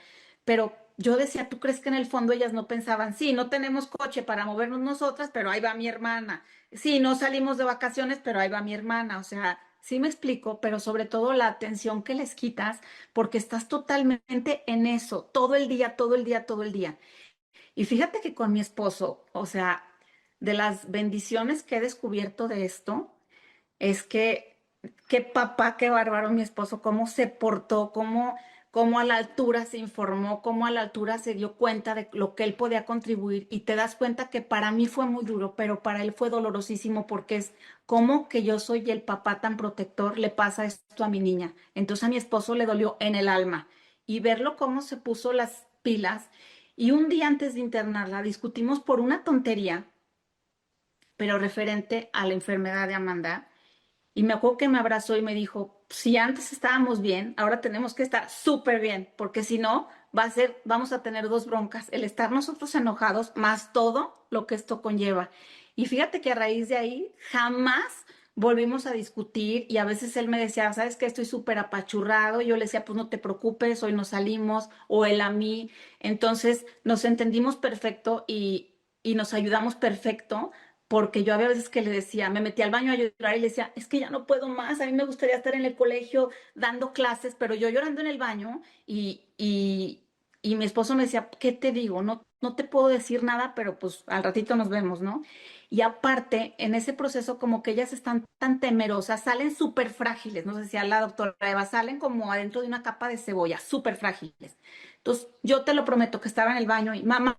pero yo decía, ¿tú crees que en el fondo ellas no pensaban, sí, no tenemos coche para movernos nosotras, pero ahí va mi hermana, sí, no salimos de vacaciones, pero ahí va mi hermana? O sea, sí me explico, pero sobre todo la atención que les quitas, porque estás totalmente en eso, todo el día, todo el día, todo el día. Y fíjate que con mi esposo, o sea, de las bendiciones que he descubierto de esto, es que qué papá, qué bárbaro mi esposo, cómo se portó, cómo a la altura se informó, cómo a la altura se dio cuenta de lo que él podía contribuir. Y te das cuenta que para mí fue muy duro, pero para él fue dolorosísimo porque es como que yo soy el papá tan protector, le pasa esto a mi niña. Entonces a mi esposo le dolió en el alma. Y verlo cómo se puso las pilas. Y un día antes de internarla discutimos por una tontería, pero referente a la enfermedad de Amanda. Y me acuerdo que me abrazó y me dijo, si antes estábamos bien, ahora tenemos que estar súper bien, porque si no, vamos a tener dos broncas, el estar nosotros enojados más todo lo que esto conlleva. Y fíjate que a raíz de ahí jamás volvimos a discutir y a veces él me decía, ¿sabes qué? Estoy súper apachurrado. Y yo le decía, pues no te preocupes, hoy nos salimos, o él a mí. Entonces nos entendimos perfecto y nos ayudamos perfecto. Porque yo había veces que le decía, me metí al baño a llorar y le decía, es que ya no puedo más, a mí me gustaría estar en el colegio dando clases, pero yo llorando en el baño y mi esposo me decía, ¿qué te digo? No, no te puedo decir nada, pero pues al ratito nos vemos, ¿no? Y aparte, en ese proceso, como que ellas están tan temerosas, salen súper frágiles, no sé si a la doctora Eva, salen como adentro de una capa de cebolla, súper frágiles. Entonces, yo te lo prometo que estaba en el baño y, mamá,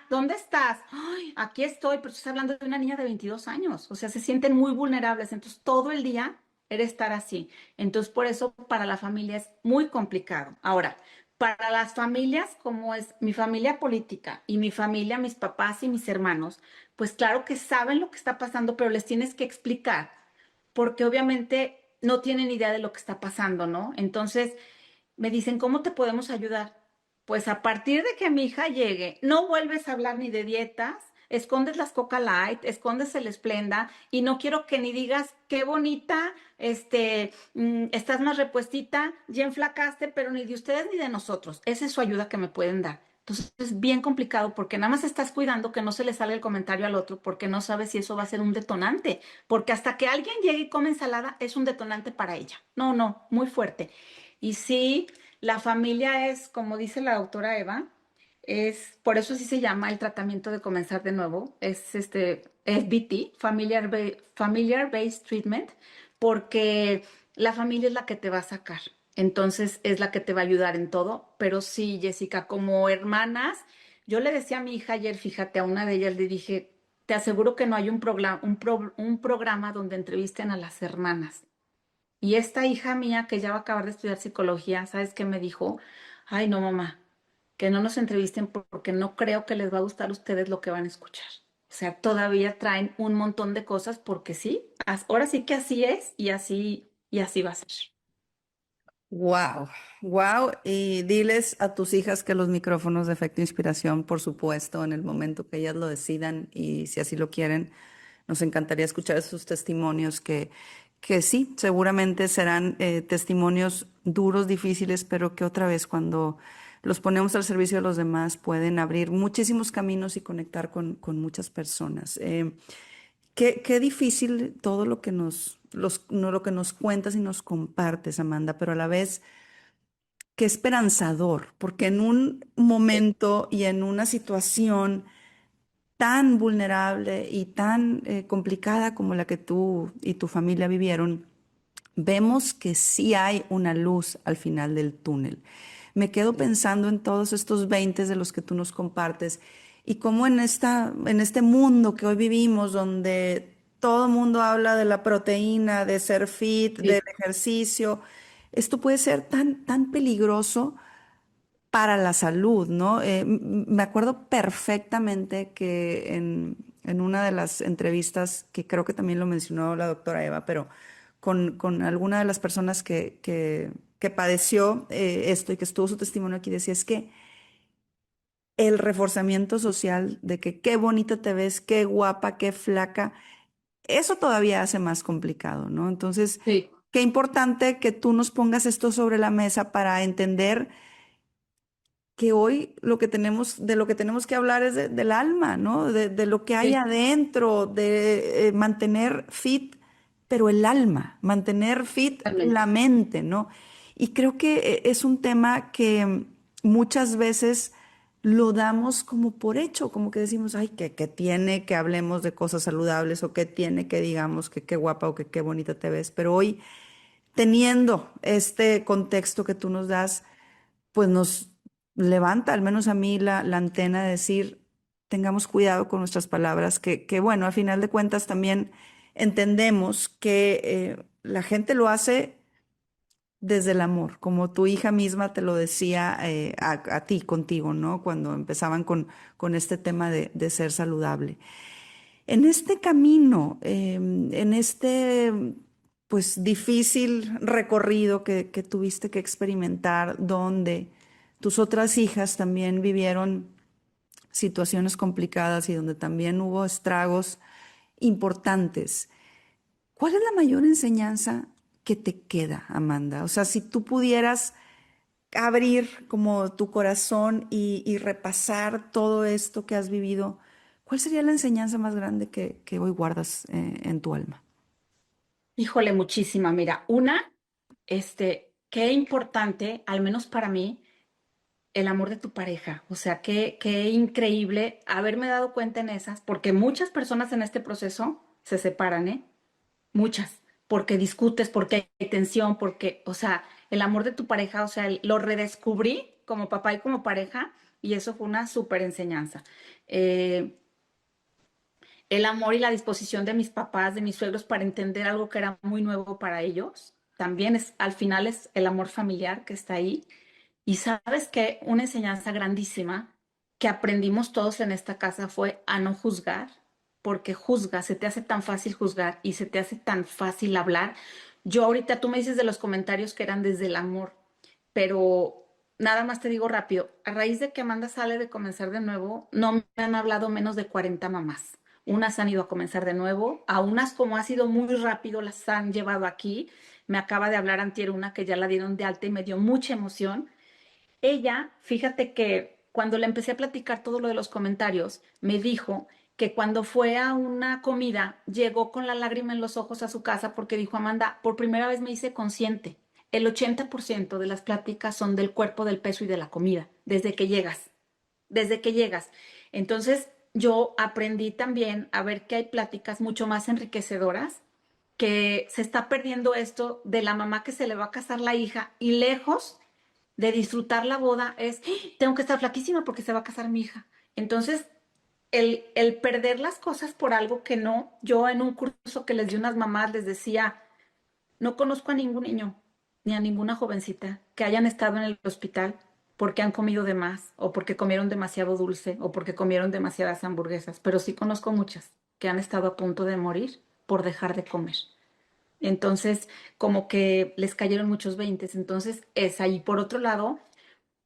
¿dónde estás? Ay, aquí estoy, pero estoy hablando de una niña de 22 años, o sea, se sienten muy vulnerables, entonces todo el día era estar así. Entonces, por eso para la familia es muy complicado. Ahora, para las familias, como es mi familia política y mi familia, mis papás y mis hermanos, pues claro que saben lo que está pasando, pero les tienes que explicar, porque obviamente no tienen idea de lo que está pasando, ¿no? Entonces me dicen, ¿cómo te podemos ayudar? Pues a partir de que mi hija llegue, no vuelves a hablar ni de dietas, escondes las Coca Light, escondes el Splenda y no quiero que ni digas qué bonita, estás más repuestita, ya enflacaste, pero ni de ustedes ni de nosotros. Esa es su ayuda que me pueden dar. Entonces es bien complicado porque nada más estás cuidando que no se le salga el comentario al otro porque no sabes si eso va a ser un detonante, porque hasta que alguien llegue y come ensalada es un detonante para ella. No, no, muy fuerte. Y sí, la familia es, como dice la doctora Eva, es, por eso sí se llama el tratamiento de comenzar de nuevo, es FBT, Familiar Based Treatment, porque la familia es la que te va a sacar. Entonces es la que te va a ayudar en todo. Pero sí, Jessica, como hermanas, yo le decía a mi hija ayer, fíjate, a una de ellas le dije, te aseguro que no hay un programa donde entrevisten a las hermanas. Y esta hija mía que ya va a acabar de estudiar psicología, ¿sabes qué me dijo? Ay, no, mamá, que no nos entrevisten porque no creo que les va a gustar a ustedes lo que van a escuchar. O sea, todavía traen un montón de cosas porque sí, ahora sí que así es y así va a ser. Wow, wow. Y diles a tus hijas que los micrófonos de Efecto Inspiración, por supuesto, en el momento que ellas lo decidan y si así lo quieren, nos encantaría escuchar sus testimonios que sí, seguramente serán testimonios duros, difíciles, pero que otra vez cuando los ponemos al servicio de los demás pueden abrir muchísimos caminos y conectar con muchas personas. Qué difícil todo lo que no, lo que nos cuentas y nos compartes, Amanda, pero a la vez qué esperanzador, porque en un momento y en una situación tan vulnerable y tan complicada como la que tú y tu familia vivieron, vemos que sí hay una luz al final del túnel. Me quedo pensando en todos estos 20 de los que tú nos compartes y cómo en este mundo que hoy vivimos, donde todo el mundo habla de la proteína, de ser fit, del Sí. ejercicio, esto puede ser tan peligroso para la salud, ¿no? Me acuerdo perfectamente que en una de las entrevistas, que creo que también lo mencionó la doctora Eva, pero con alguna de las personas que padeció esto y que estuvo su testimonio aquí, decía, es que el reforzamiento social de que qué bonita te ves, qué guapa, qué flaca, eso todavía hace más complicado, ¿no? Entonces, Sí. qué importante que tú nos pongas esto sobre la mesa para entender que hoy de lo que tenemos que hablar es del alma, ¿no? De lo que hay Sí, adentro, de mantener fit, pero el alma, mantener fit la totalmente. mente, ¿no? Y creo que es un tema que muchas veces lo damos como por hecho, como que decimos, ay, que tiene que hablemos de cosas saludables o que tiene que digamos que qué guapa o que qué bonita te ves, pero hoy teniendo este contexto que tú nos das, pues nos levanta, al menos a mí, la antena de decir, tengamos cuidado con nuestras palabras, que bueno, al final de cuentas también entendemos que la gente lo hace desde el amor, como tu hija misma te lo decía a ti, contigo, ¿no? Cuando empezaban con este tema de ser saludable. En este camino, en este pues difícil recorrido que tuviste que experimentar, donde tus otras hijas también vivieron situaciones complicadas y donde también hubo estragos importantes, ¿Cuál es la mayor enseñanza que te queda, Amanda? O sea, si tú pudieras abrir como tu corazón y repasar todo esto que has vivido, ¿cuál sería la enseñanza más grande que hoy guardas en tu alma? Híjole, muchísima. Mira, una, qué importante, al menos para mí, el amor de tu pareja. O sea, qué increíble haberme dado cuenta en esas, porque muchas personas en este proceso se separan, ¿eh? Muchas, porque discutes, porque hay tensión, porque, o sea, el amor de tu pareja, o sea, lo redescubrí como papá y como pareja, y eso fue una súper enseñanza. Eh, el amor y la disposición de mis papás, de mis suegros para entender algo que era muy nuevo para ellos, también es, al final es el amor familiar que está ahí. Y sabes que una enseñanza grandísima que aprendimos todos en esta casa fue a no juzgar, porque juzgas, se te hace tan fácil juzgar y se te hace tan fácil hablar. Yo ahorita tú me dices de los comentarios que eran desde el amor, pero nada más te digo rápido, a raíz de que Amanda sale de comenzar de nuevo, no me han hablado menos de 40 mamás. Unas han ido a comenzar de nuevo, a unas como ha sido muy rápido las han llevado aquí. Me acaba de hablar antier una que ya la dieron de alta y me dio mucha emoción. Ella, fíjate que cuando le empecé a platicar todo lo de los comentarios, me dijo que cuando fue a una comida, llegó con la lágrima en los ojos a su casa porque dijo, Amanda, por primera vez me hice consciente. El 80% de las pláticas son del cuerpo, del peso y de la comida, desde que llegas, desde que llegas. Entonces, yo aprendí también a ver que hay pláticas mucho más enriquecedoras, que se está perdiendo esto de la mamá que se le va a casar la hija y lejos de disfrutar la boda es, "Ah, tengo que estar flaquísima porque se va a casar mi hija". Entonces, el perder las cosas por algo que no, yo en un curso que les di unas mamás les decía, no conozco a ningún niño ni a ninguna jovencita que hayan estado en el hospital porque han comido de más o porque comieron demasiado dulce o porque comieron demasiadas hamburguesas, pero sí conozco muchas que han estado a punto de morir por dejar de comer. Entonces, como que les cayeron muchos veintes. Entonces, es ahí. Por otro lado,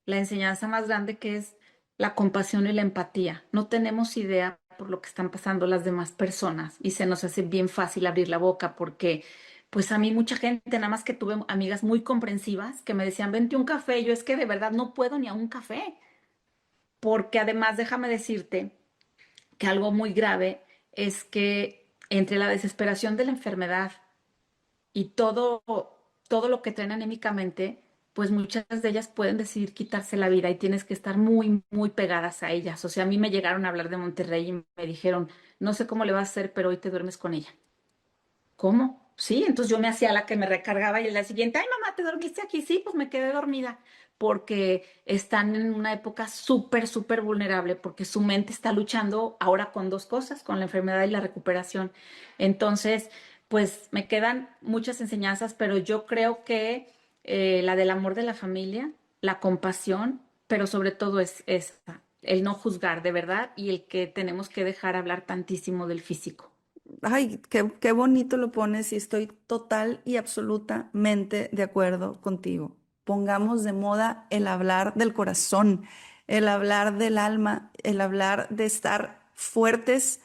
la enseñanza más grande que es la compasión y la empatía. No tenemos idea por lo que están pasando las demás personas y se nos hace bien fácil abrir la boca porque, pues a mí mucha gente, nada más que tuve amigas muy comprensivas que me decían, vente un café. Yo es que de verdad no puedo ni a un café, porque además déjame decirte que algo muy grave es que entre la desesperación de la enfermedad y todo lo que traen anímicamente, pues muchas de ellas pueden decidir quitarse la vida y tienes que estar muy, muy pegadas a ellas. O sea, a mí me llegaron a hablar de Monterrey y me dijeron, no sé cómo le vas a hacer, pero hoy te duermes con ella. ¿Cómo? Sí, entonces yo me hacía la que me recargaba y en la siguiente, ay mamá, ¿te dormiste aquí? Sí, pues me quedé dormida porque están en una época súper, súper vulnerable porque su mente está luchando ahora con dos cosas, con la enfermedad y la recuperación. Entonces, pues me quedan muchas enseñanzas, pero yo creo que la del amor de la familia, la compasión, pero sobre todo es esa, el no juzgar de verdad y el que tenemos que dejar hablar tantísimo del físico. Ay, qué bonito lo pones y estoy total y absolutamente de acuerdo contigo. Pongamos de moda el hablar del corazón, el hablar del alma, el hablar de estar fuertes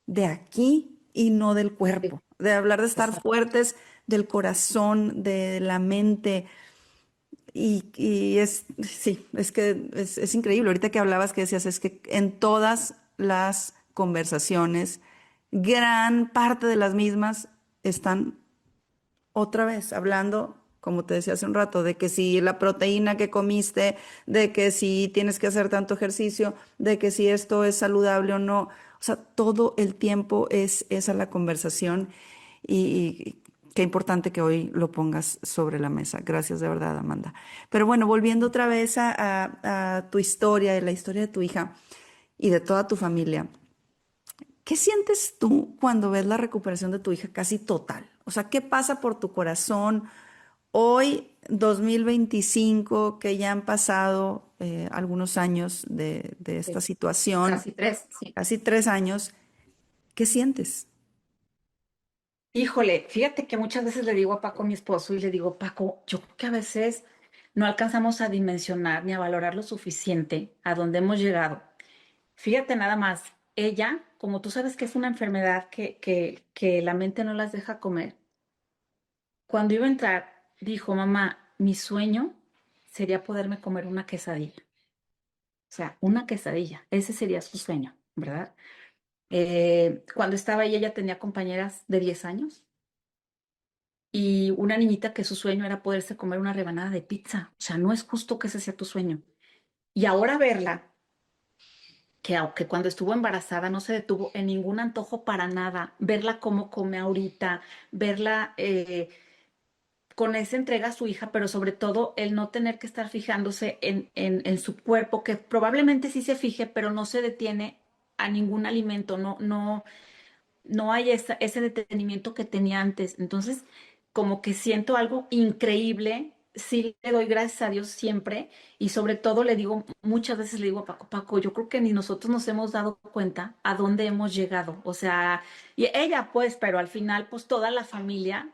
de aquí y no del Sí, cuerpo, de hablar de estar exacto. fuertes del corazón, de la mente. Y sí, es que es increíble. Ahorita que hablabas, que decías, es que en todas las conversaciones, gran parte de las mismas están otra vez hablando, como te decía hace un rato, de que si la proteína que comiste, de que si tienes que hacer tanto ejercicio, de que si esto es saludable o no. O sea, todo el tiempo es esa la conversación y qué importante que hoy lo pongas sobre la mesa. Gracias de verdad, Amanda. Pero bueno, volviendo otra vez a tu historia, la historia de tu hija y de toda tu familia. ¿Qué sientes tú cuando ves la recuperación de tu hija casi total? O sea, ¿qué pasa por tu corazón hoy, 2025, que ya han pasado algunos años de esta Sí, situación, casi tres, sí. casi 3 años? ¿Qué sientes? Híjole, fíjate que muchas veces le digo a Paco, mi esposo, y le digo, Paco, yo creo que a veces no alcanzamos a dimensionar ni a valorar lo suficiente a donde hemos llegado. Fíjate nada más, ella, como tú sabes que es una enfermedad que la mente no las deja comer, cuando iba a entrar, dijo, mamá, mi sueño sería poderme comer una quesadilla. O sea, una quesadilla, ese sería su sueño, ¿verdad? Cuando estaba ahí, ella tenía compañeras de 10 años y una niñita que su sueño era poderse comer una rebanada de pizza. O sea, no es justo que ese sea tu sueño. Y ahora verla, que aunque cuando estuvo embarazada no se detuvo en ningún antojo para nada, verla cómo come ahorita, verla con esa entrega a su hija, pero sobre todo el no tener que estar fijándose en su cuerpo, que probablemente sí se fije, pero no se detiene a ningún alimento, no hay ese detenimiento que tenía antes. Entonces, como que siento algo increíble, sí le doy gracias a Dios siempre y sobre todo le digo, muchas veces le digo a Paco, Paco, yo creo que ni nosotros nos hemos dado cuenta a dónde hemos llegado. O sea, y ella pues, pero al final pues toda la familia,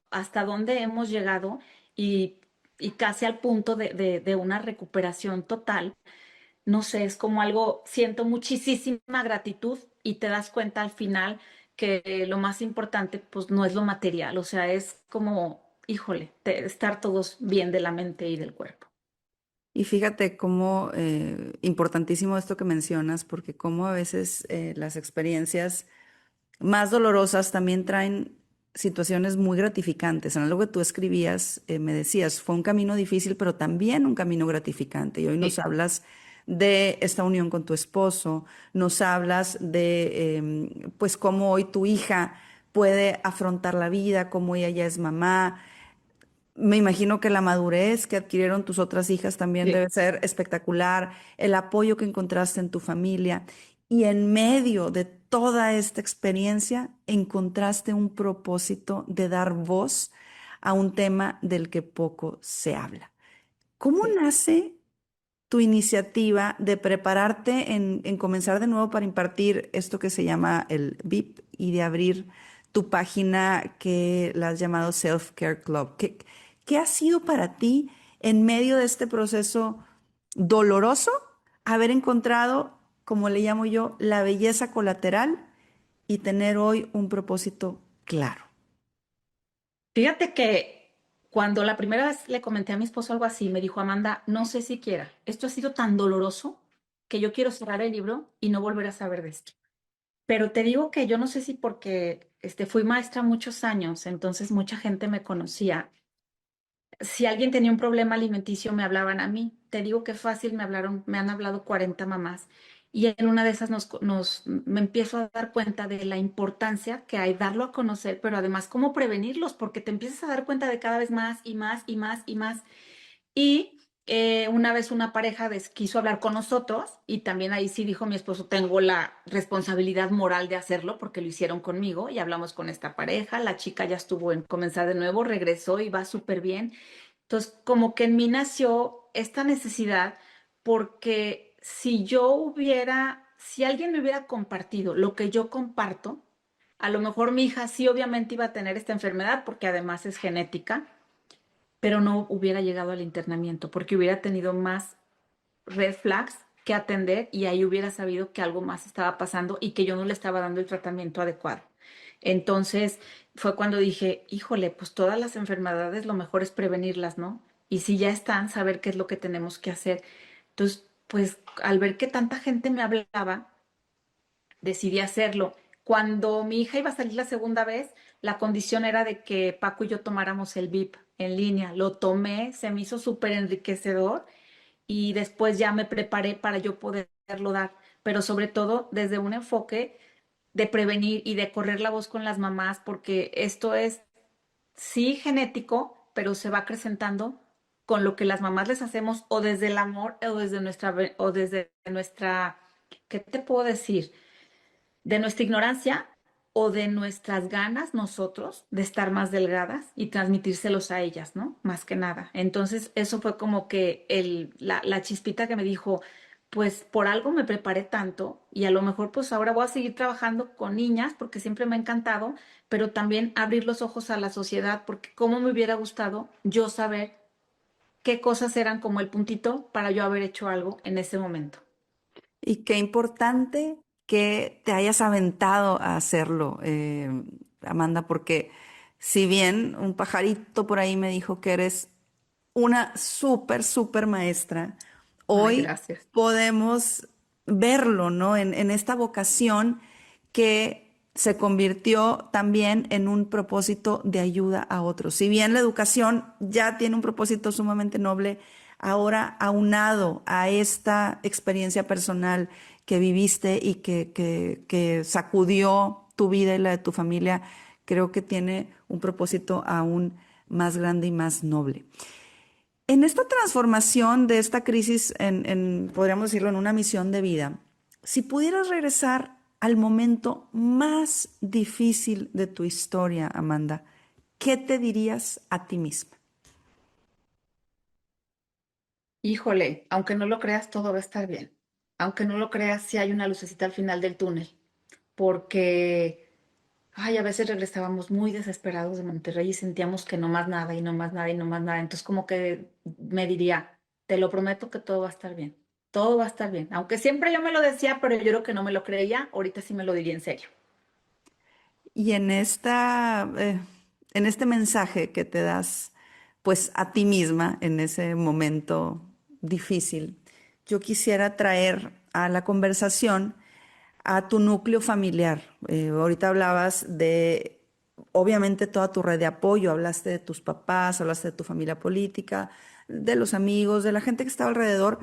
hasta dónde hemos llegado y, y casi al punto de una recuperación total. No sé, es como algo, siento muchísima gratitud y te das cuenta al final que lo más importante pues no es lo material, o sea, es como, híjole, estar todos bien de la mente y del cuerpo. Y fíjate cómo importantísimo esto que mencionas, porque cómo a veces las experiencias más dolorosas también traen situaciones muy gratificantes. En algo que tú escribías, me decías, fue un camino difícil, pero también un camino gratificante. Y hoy nos Sí. hablas de esta unión con tu esposo, nos hablas de, pues, cómo hoy tu hija puede afrontar la vida, cómo ella ya es mamá. Me imagino que la madurez que adquirieron tus otras hijas también Sí. debe ser espectacular, el apoyo que encontraste en tu familia y en medio de toda esta experiencia encontraste un propósito de dar voz a un tema del que poco se habla. ¿Cómo Sí. nace tu iniciativa de prepararte en comenzar de nuevo para impartir esto que se llama el VIP y de abrir tu página que la has llamado Self Care Club? ¿Qué ha sido para ti en medio de este proceso doloroso haber encontrado, como le llamo yo, la belleza colateral y tener hoy un propósito claro? Fíjate que cuando la primera vez le comenté a mi esposo algo así, me dijo, Amanda, no sé si quiera, esto ha sido tan doloroso que yo quiero cerrar el libro y no volver a saber de esto. Pero te digo que yo no sé si porque fui maestra muchos años, entonces mucha gente me conocía. Si alguien tenía un problema alimenticio, me hablaban a mí. Te digo que fácil, me han hablado 40 mamás. Y en una de esas me empiezo a dar cuenta de la importancia que hay darlo a conocer, pero además cómo prevenirlos, porque te empiezas a dar cuenta de cada vez más y más y más y más. Y una vez una pareja quiso hablar con nosotros y también ahí sí dijo mi esposo, tengo la responsabilidad moral de hacerlo porque lo hicieron conmigo y hablamos con esta pareja, la chica ya estuvo en comenzar de nuevo, regresó y va súper bien. Entonces, como que en mí nació esta necesidad porque si alguien me hubiera compartido lo que yo comparto, a lo mejor mi hija sí obviamente iba a tener esta enfermedad porque además es genética, pero no hubiera llegado al internamiento porque hubiera tenido más red flags que atender y ahí hubiera sabido que algo más estaba pasando y que yo no le estaba dando el tratamiento adecuado. Entonces fue cuando dije, híjole, pues todas las enfermedades lo mejor es prevenirlas, ¿no? Y si ya están, saber qué es lo que tenemos que hacer. Entonces, pues al ver que tanta gente me hablaba, decidí hacerlo. Cuando mi hija iba a salir la segunda vez, la condición era de que Paco y yo tomáramos el VIP en línea. Lo tomé, se me hizo súper enriquecedor y después ya me preparé para yo poderlo dar, pero sobre todo desde un enfoque de prevenir y de correr la voz con las mamás, porque esto es sí genético, pero se va acrecentando con lo que las mamás les hacemos o desde el amor o desde nuestra, ¿qué te puedo decir? De nuestra ignorancia o de nuestras ganas nosotros de estar más delgadas y transmitírselos a ellas, ¿no? Más que nada. Entonces, eso fue como que la chispita que me dijo, pues por algo me preparé tanto y a lo mejor pues ahora voy a seguir trabajando con niñas porque siempre me ha encantado, pero también abrir los ojos a la sociedad porque cómo me hubiera gustado yo saber qué cosas eran como el puntito para yo haber hecho algo en ese momento. Y qué importante que te hayas aventado a hacerlo, Amanda, porque si bien un pajarito por ahí me dijo que eres una súper, súper maestra, Ay, hoy gracias. podemos verlo, ¿no? En esta vocación que se convirtió también en un propósito de ayuda a otros. Si bien la educación ya tiene un propósito sumamente noble, ahora aunado a esta experiencia personal que viviste y que sacudió tu vida y la de tu familia, creo que tiene un propósito aún más grande y más noble. En esta transformación de esta crisis, podríamos decirlo, en una misión de vida, si pudieras regresar al momento más difícil de tu historia, Amanda, ¿qué te dirías a ti misma? Híjole, aunque no lo creas, todo va a estar bien. Aunque no lo creas, sí hay una lucecita al final del túnel, porque ay, a veces regresábamos muy desesperados de Monterrey y sentíamos que no más nada y no más nada y no más nada. Entonces como que me diría, te lo prometo que todo va a estar bien. Todo va a estar bien. Aunque siempre yo me lo decía, pero yo creo que no me lo creía, ahorita sí me lo diría en serio. Y en este mensaje que te das, pues a ti misma en ese momento difícil, yo quisiera traer a la conversación a tu núcleo familiar. Ahorita hablabas de, obviamente, toda tu red de apoyo, hablaste de tus papás, hablaste de tu familia política, de los amigos, de la gente que estaba alrededor,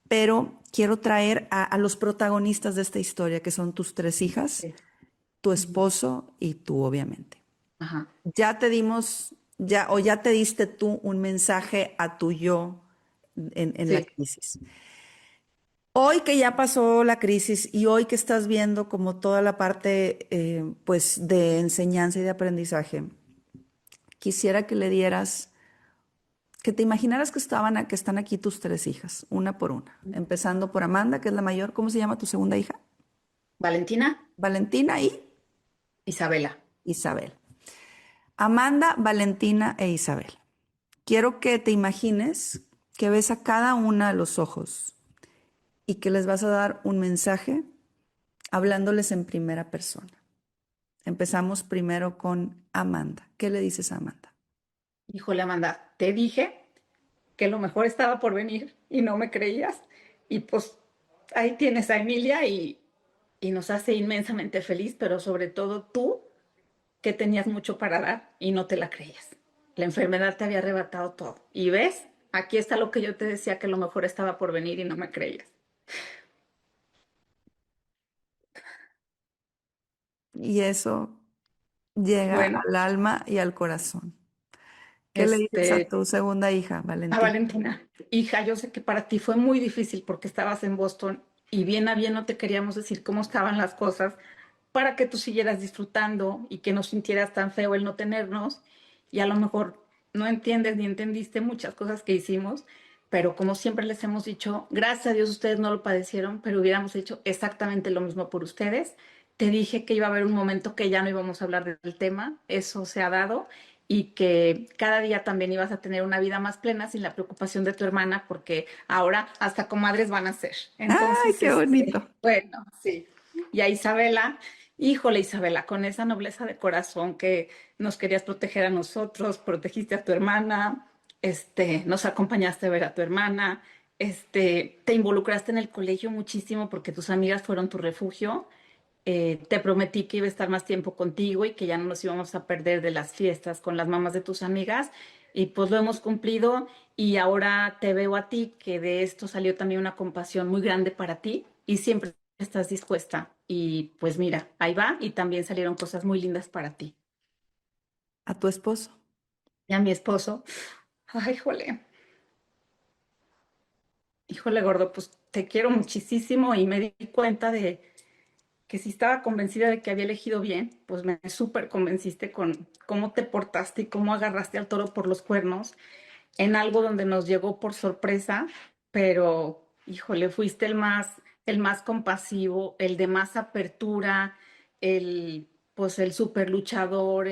pero quiero traer a los protagonistas de esta historia, que son tus tres hijas, Sí. tu Ujú. esposo y tú, obviamente. Ajá. Ya te dimos, ya, o ya te diste tú un mensaje a tu yo en la Sí. crisis. Hoy que ya pasó la crisis y hoy que estás viendo como toda la parte pues de enseñanza y de aprendizaje, quisiera que le dieras, que te imaginaras que que están aquí tus tres hijas, una por una, empezando por Amanda, que es la mayor. ¿Cómo se llama tu segunda hija? Valentina, Valentina y Isabela. Isabel. Amanda, Valentina e Isabel. Quiero que te imagines que ves a cada una a los ojos y que les vas a dar un mensaje hablándoles en primera persona. Empezamos primero con Amanda. ¿Qué le dices a Amanda? Híjole, Amanda, te dije que lo mejor estaba por venir y no me creías. Y pues ahí tienes a Emilia y nos hace inmensamente feliz, pero sobre todo tú, que tenías mucho para dar y no te la creías. La enfermedad te había arrebatado todo. Y ves, aquí está lo que yo te decía, que lo mejor estaba por venir y no me creías. Y eso llega Bueno, al alma y al corazón. ¿Qué le dices a este, tu segunda hija, a Valentina? Valentina, hija, yo sé que para ti fue muy difícil porque estabas en Boston y bien a bien no te queríamos decir cómo estaban las cosas para que tú siguieras disfrutando y que no sintieras tan feo el no tenernos. Y a lo mejor no entiendes ni entendiste muchas cosas que hicimos, pero como siempre les hemos dicho, gracias a Dios ustedes no lo padecieron, pero hubiéramos hecho exactamente lo mismo por ustedes. Te dije que iba a haber un momento que ya no íbamos a hablar del tema, eso se ha dado y que cada día también ibas a tener una vida más plena sin la preocupación de tu hermana, porque ahora hasta comadres van a ser. ¡Ay, Entonces, qué bonito! bueno, sí. Y a Isabela, híjole Isabela, con esa nobleza de corazón que nos querías proteger a nosotros, protegiste a tu hermana, nos acompañaste a ver a tu hermana, te involucraste en el colegio muchísimo porque tus amigas fueron tu refugio. Te prometí que iba a estar más tiempo contigo y que ya no nos íbamos a perder de las fiestas con las mamás de tus amigas. Y pues lo hemos cumplido y ahora te veo a ti, que de esto salió también una compasión muy grande para ti y siempre estás dispuesta. Y pues mira, ahí va y también salieron cosas muy lindas para ti. A tu esposo. Y a mi esposo, ay, híjole gordo, pues te quiero muchísimo y me di cuenta de que si estaba convencida de que había elegido bien, pues me súper convenciste con cómo te portaste y cómo agarraste al toro por los cuernos en algo donde nos llegó por sorpresa, pero híjole, fuiste el más compasivo, el de más apertura, pues el súper luchador,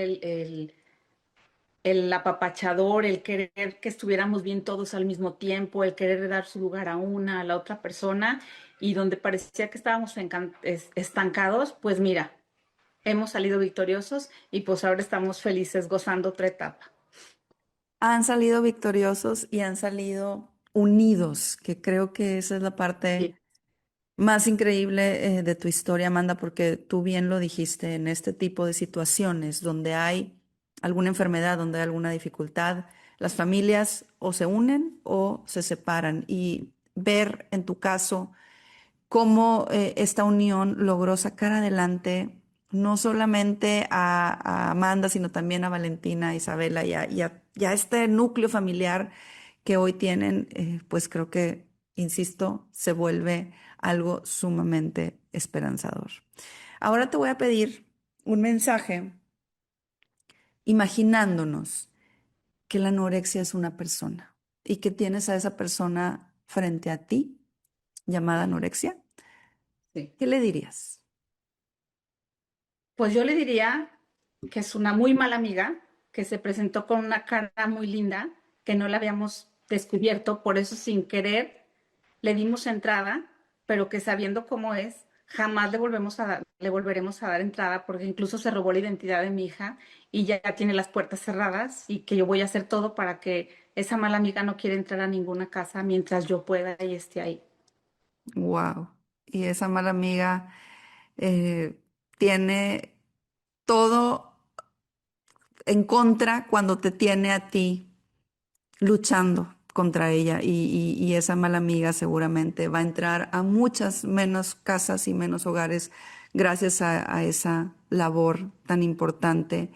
el apapachador, el querer que estuviéramos bien todos al mismo tiempo, el querer dar su lugar a una, a la otra persona, y donde parecía que estábamos estancados, pues mira, hemos salido victoriosos y pues ahora estamos felices gozando otra etapa. Han salido victoriosos y han salido unidos, que creo que esa es la parte Sí, más increíble de tu historia, Amanda, porque tú bien lo dijiste, en este tipo de situaciones donde hay alguna enfermedad, donde hay alguna dificultad, las familias o se unen o se separan. Y ver en tu caso cómo esta unión logró sacar adelante no solamente a Amanda, sino también a Valentina, a Isabela y a este núcleo familiar que hoy tienen, pues creo que, insisto, se vuelve algo sumamente esperanzador. Ahora te voy a pedir un mensaje imaginándonos que la anorexia es una persona y que tienes a esa persona frente a ti, llamada anorexia. sí. ¿Qué le dirías? Pues yo le diría que es una muy mala amiga, que se presentó con una cara muy linda, que no la habíamos descubierto, por eso sin querer le dimos entrada, pero que sabiendo cómo es, jamás le volveremos a dar entrada, porque incluso se robó la identidad de mi hija y ya tiene las puertas cerradas y que yo voy a hacer todo para que esa mala amiga no quiera entrar a ninguna casa mientras yo pueda y esté ahí. Wow. Y esa mala amiga eh, tiene todo en contra cuando te tiene a ti luchando contra ella y esa mala amiga seguramente va a entrar a muchas menos casas y menos hogares gracias a esa labor tan importante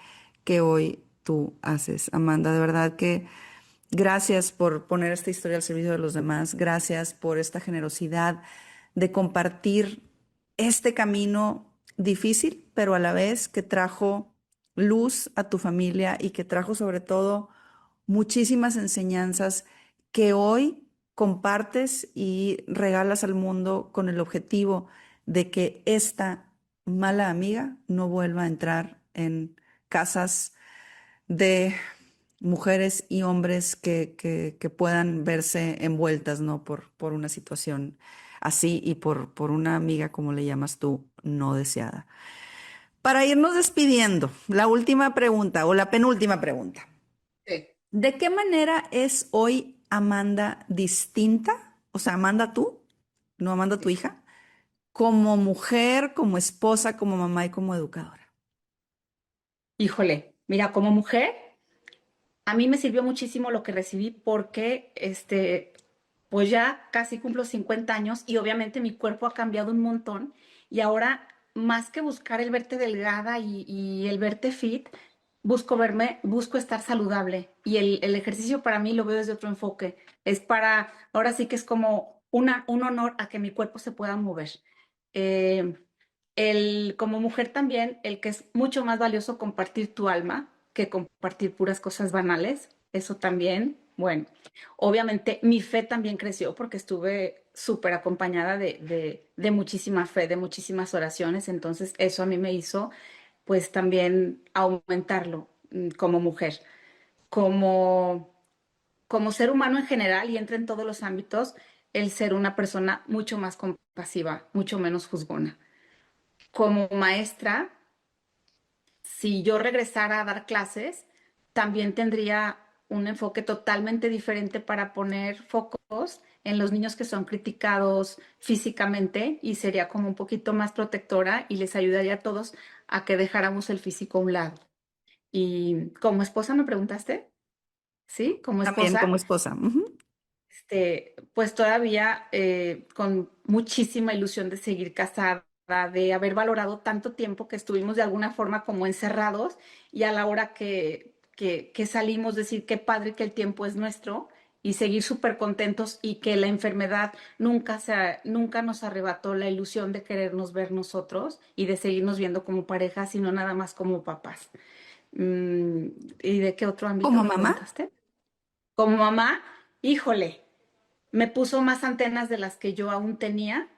que hoy tú haces, Amanda. De verdad que gracias por poner esta historia al servicio de los demás, gracias por esta generosidad de compartir este camino difícil, pero a la vez que trajo luz a tu familia y que trajo sobre todo muchísimas enseñanzas que hoy compartes y regalas al mundo con el objetivo de que esta mala amiga no vuelva a entrar en casas de mujeres y hombres que puedan verse envueltas, ¿no? Por una situación así y por una amiga, como le llamas tú, no deseada. Para irnos despidiendo, la última pregunta o la penúltima pregunta. Sí. ¿De qué manera es hoy Amanda distinta? O sea, Amanda tú, no Amanda tu hija, como mujer, como esposa, como mamá y como educadora. Híjole, mira, como mujer, a mí me sirvió muchísimo lo que recibí porque, pues ya casi cumplo 50 años y obviamente mi cuerpo ha cambiado un montón y ahora más que buscar el verte delgada y el verte fit, busco estar saludable y el ejercicio para mí lo veo desde otro enfoque. Ahora sí que es como un honor a que mi cuerpo se pueda mover. Eh, como mujer también, el que es mucho más valioso compartir tu alma que compartir puras cosas banales, eso también, bueno, obviamente mi fe también creció porque estuve súper acompañada de muchísima fe, de muchísimas oraciones, entonces eso a mí me hizo pues también aumentarlo como mujer, como, como ser humano en general y entra en todos los ámbitos, el ser una persona mucho más compasiva, mucho menos juzgona. Como maestra, si yo regresara a dar clases, también tendría un enfoque totalmente diferente para poner focos en los niños que son criticados físicamente y sería como un poquito más protectora y les ayudaría a todos a que dejáramos el físico a un lado. Y como esposa me preguntaste, ¿sí? Como También como esposa, esposa. Ujú. pues todavía con muchísima ilusión de seguir casada, de haber valorado tanto tiempo que estuvimos de alguna forma como encerrados y a la hora que salimos decir qué padre que el tiempo es nuestro y seguir súper contentos y que la enfermedad nunca nos arrebató la ilusión de querernos ver nosotros y de seguirnos viendo como pareja, sino nada más como papás. Mm, ¿Y de qué otro ámbito Como me mamá, preguntaste? Como mamá, híjole, me puso más antenas de las que yo aún tenía.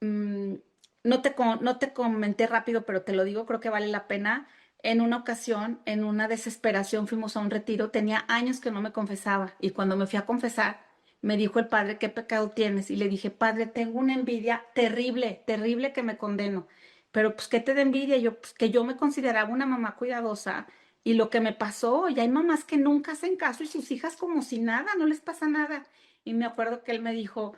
Mm, no te comenté rápido, pero te lo digo, creo que vale la pena. en una ocasión, en una desesperación, fuimos a un retiro, tenía años que no me confesaba y cuando me fui a confesar, me dijo el padre, ¿qué pecado tienes? Y le dije, padre, tengo una envidia terrible, terrible que me condeno. Pero pues, ¿qué te da envidia? Yo, pues que yo me consideraba una mamá cuidadosa y lo que me pasó, y hay mamás que nunca hacen caso y sus hijas como si nada, no les pasa nada. Y me acuerdo que él me dijo,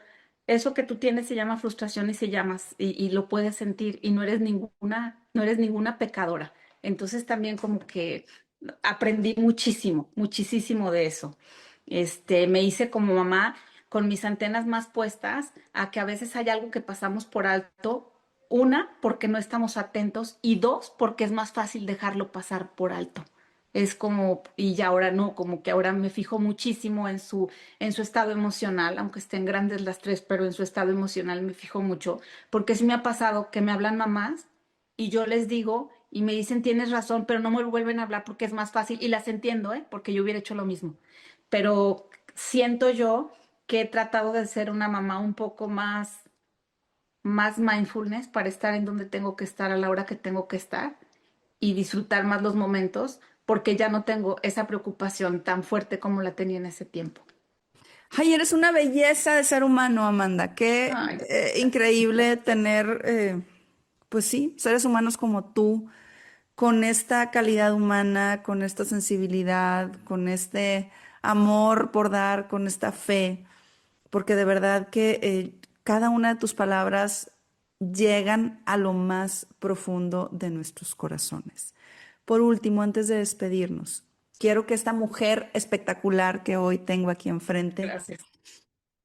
eso que tú tienes se llama frustración y se llamas, y lo puedes sentir y no eres ninguna pecadora. Entonces también como que aprendí muchísimo, muchísimo de eso. Me hice como mamá con mis antenas más puestas a que a veces hay algo que pasamos por alto. Una, porque no estamos atentos y dos, porque es más fácil dejarlo pasar por alto. Es como, y ya ahora no, como que ahora me fijo muchísimo en su estado emocional, aunque estén grandes las tres, pero en su estado emocional me fijo mucho, porque sí me ha pasado que me hablan mamás y yo les digo y me dicen tienes razón, pero no me vuelven a hablar porque es más fácil y las entiendo, ¿eh? Porque yo hubiera hecho lo mismo. Pero siento yo que he tratado de ser una mamá un poco más mindfulness para estar en donde tengo que estar a la hora que tengo que estar y disfrutar más los momentos porque ya no tengo esa preocupación tan fuerte como la tenía en ese tiempo. Ay, eres una belleza de ser humano, Amanda. Qué Ay, increíble tener, pues sí, seres humanos como tú, con esta calidad humana, con esta sensibilidad, con este amor por dar, con esta fe, porque de verdad que cada una de tus palabras llegan a lo más profundo de nuestros corazones. Por último, antes de despedirnos, quiero que esta mujer espectacular que hoy tengo aquí enfrente gracias.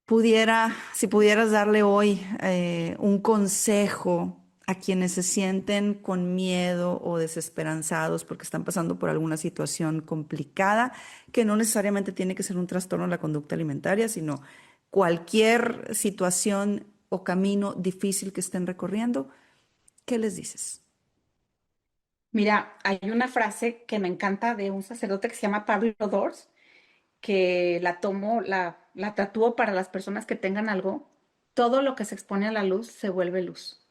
pudiera, si pudieras darle hoy un consejo a quienes se sienten con miedo o desesperanzados porque están pasando por alguna situación complicada, que no necesariamente tiene que ser un trastorno de la conducta alimentaria, sino cualquier situación o camino difícil que estén recorriendo, ¿qué les dices? Mira, hay una frase que me encanta de un sacerdote que se llama Pablo Dors, que la tomo, la tatúo para las personas que tengan algo. Todo lo que se expone a la luz se vuelve luz.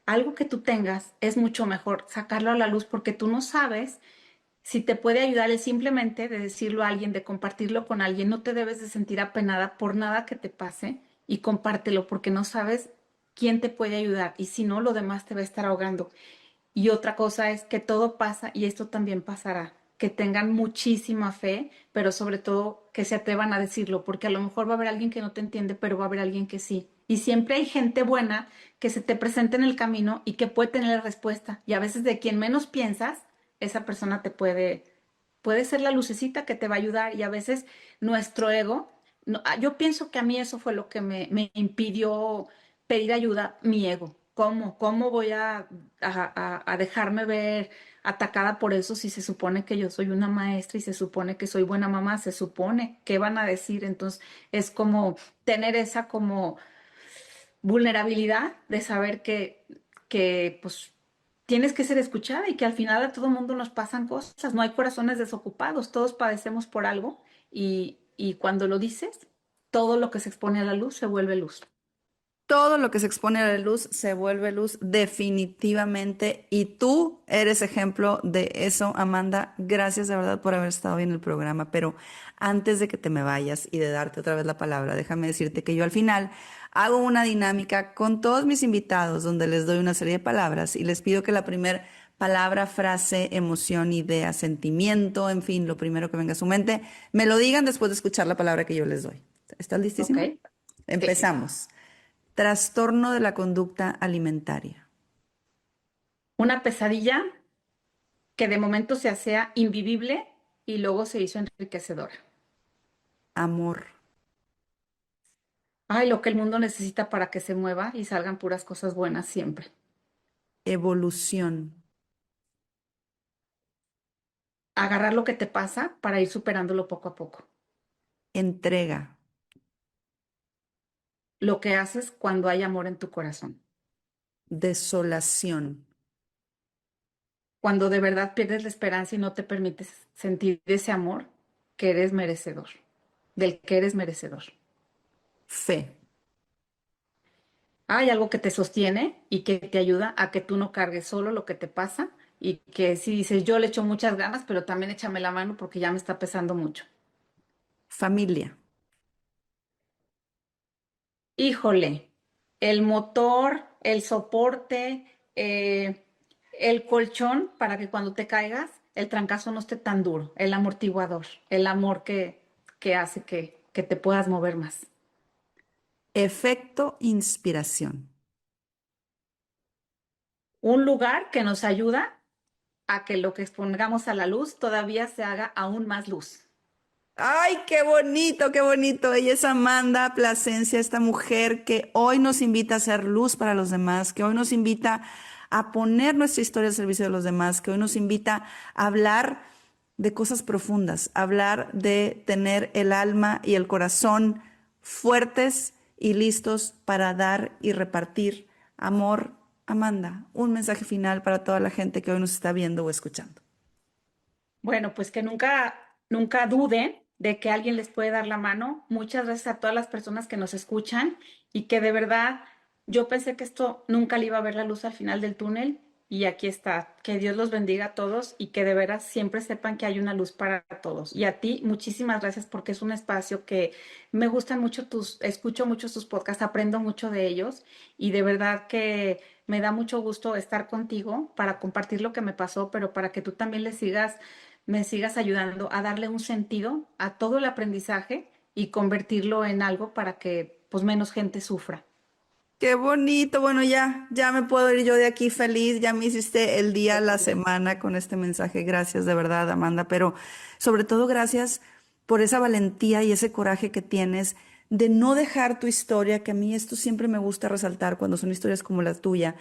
Algo que tú tengas es mucho mejor sacarlo a la luz porque tú no sabes si te puede ayudar el simplemente de decirlo a alguien, de compartirlo con alguien. No te debes de sentir apenada por nada que te pase y compártelo porque no sabes quién te puede ayudar y si no, lo demás te va a estar ahogando. Y otra cosa es que todo pasa y esto también pasará. Que tengan muchísima fe, pero sobre todo que se atrevan a decirlo, porque a lo mejor va a haber alguien que no te entiende, pero va a haber alguien que sí. Y siempre hay gente buena que se te presenta en el camino y que puede tener la respuesta. Y a veces de quien menos piensas, esa persona puede ser la lucecita que te va a ayudar. Y a veces nuestro ego, yo pienso que a mí eso fue lo que me impidió pedir ayuda, mi ego. ¿Cómo voy a dejarme ver atacada por eso si se supone que yo soy una maestra y se supone que soy buena mamá? Se supone, ¿qué van a decir? Entonces es como tener esa como vulnerabilidad de saber que pues tienes que ser escuchada y que al final a todo mundo nos pasan cosas, no hay corazones desocupados, todos padecemos por algo y cuando lo dices, todo lo que se expone a la luz se vuelve luz. Todo lo que se expone a la luz se vuelve luz definitivamente y tú eres ejemplo de eso, Amanda. Gracias de verdad por haber estado hoy en el programa, pero antes de que te me vayas y de darte otra vez la palabra, déjame decirte que yo al final hago una dinámica con todos mis invitados donde les doy una serie de palabras y les pido que la primera palabra, frase, emoción, idea, sentimiento, en fin, lo primero que venga a su mente, me lo digan después de escuchar la palabra que yo les doy. ¿Estás ¿Ok? listísima? Sí. Empezamos. Trastorno de la conducta alimentaria. Una pesadilla que de momento se hacía invivible y luego se hizo enriquecedora. Amor. Ay, lo que el mundo necesita para que se mueva y salgan puras cosas buenas siempre. Evolución. Agarrar lo que te pasa para ir superándolo poco a poco. Entrega. Lo que haces cuando hay amor en tu corazón. Desolación. Cuando de verdad pierdes la esperanza y no te permites sentir ese amor que eres merecedor, del que eres merecedor. Fe. Hay algo que te sostiene y que te ayuda a que tú no cargues solo lo que te pasa y que si dices, yo le echo muchas ganas, pero también échame la mano porque ya me está pesando mucho. Familia. Híjole, el motor, el soporte, el colchón para que cuando te caigas el trancazo no esté tan duro, el amortiguador, el amor que hace que te puedas mover más. Efecto inspiración. Un lugar que nos ayuda a que lo que expongamos a la luz todavía se haga aún más luz. Ay, qué bonito, qué bonito. Ella es Amanda Plasencia, esta mujer que hoy nos invita a hacer luz para los demás, que hoy nos invita a poner nuestra historia al servicio de los demás, que hoy nos invita a hablar de cosas profundas, a hablar de tener el alma y el corazón fuertes y listos para dar y repartir amor. Amanda, un mensaje final para toda la gente que hoy nos está viendo o escuchando. Bueno, pues que nunca duden de que alguien les puede dar la mano. Muchas gracias a todas las personas que nos escuchan y que de verdad yo pensé que esto nunca le iba a ver la luz al final del túnel y aquí está. Que Dios los bendiga a todos y que de veras siempre sepan que hay una luz para todos. Y a ti, muchísimas gracias porque es un espacio que me gustan mucho escucho mucho tus podcasts, aprendo mucho de ellos y de verdad que me da mucho gusto estar contigo para compartir lo que me pasó, pero para que tú también me sigas ayudando a darle un sentido a todo el aprendizaje y convertirlo en algo para que pues menos gente sufra. Qué bonito. Bueno, ya me puedo ir yo de aquí feliz. Ya me hiciste el día, la semana con este mensaje. Gracias de verdad, Amanda. Pero sobre todo gracias por esa valentía y ese coraje que tienes de no dejar tu historia, que a mí esto siempre me gusta resaltar cuando son historias como la tuya,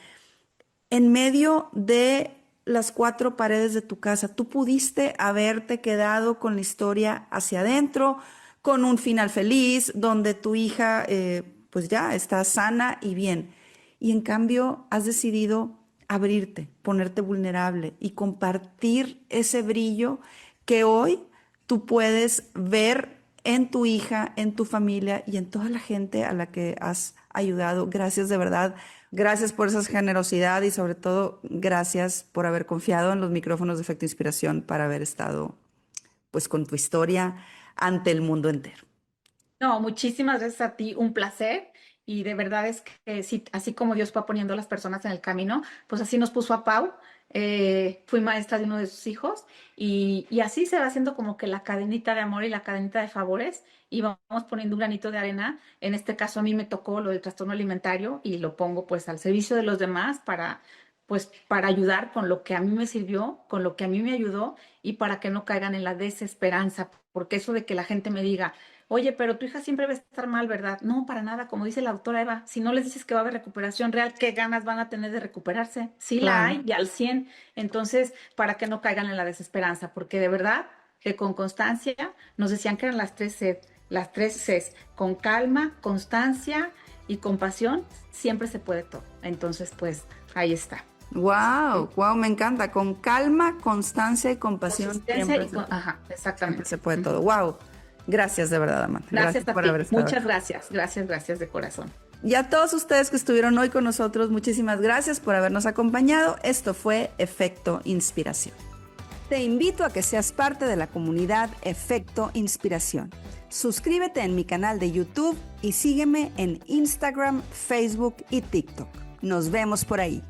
en medio de las cuatro paredes de tu casa. Tú pudiste haberte quedado con la historia hacia adentro, con un final feliz, donde tu hija pues ya está sana y bien. Y en cambio has decidido abrirte, ponerte vulnerable y compartir ese brillo que hoy tú puedes ver en tu hija, en tu familia y en toda la gente a la que has ayudado. Gracias de verdad. Gracias por esa generosidad y sobre todo gracias por haber confiado en los micrófonos de Efecto Inspiración para haber estado pues con tu historia ante el mundo entero. No, muchísimas gracias a ti, un placer. Y de verdad es que sí, así como Dios va poniendo a las personas en el camino, pues así nos puso a Pau. Fui maestra de uno de sus hijos y así se va haciendo como que la cadenita de amor y la cadenita de favores y vamos poniendo un granito de arena. En este caso a mí me tocó lo del trastorno alimentario y lo pongo pues al servicio de los demás pues para ayudar con lo que a mí me sirvió, con lo que a mí me ayudó y para que no caigan en la desesperanza, porque eso de que la gente me diga, oye, pero tu hija siempre va a estar mal, ¿verdad? No, para nada, como dice la doctora Eva, si no les dices que va a haber recuperación real, ¿qué ganas van a tener de recuperarse? Sí la Claro. hay, y al 100. Entonces, para que no caigan en la desesperanza, porque de verdad que con constancia, nos decían que eran las tres Cs, con calma, constancia y compasión, siempre se puede todo. Entonces, pues, ahí está. Wow, wow, me encanta. Con calma, constancia y compasión Consistencia siempre ajá, siempre exactamente. se puede todo. Wow. Gracias de verdad, Amanda. Gracias a por ti, haber estado muchas aquí. gracias de corazón. Y a todos ustedes que estuvieron hoy con nosotros, muchísimas gracias por habernos acompañado. Esto fue Efecto Inspiración. Te invito a que seas parte de la comunidad Efecto Inspiración. Suscríbete en mi canal de YouTube y sígueme en Instagram, Facebook y TikTok. Nos vemos por ahí.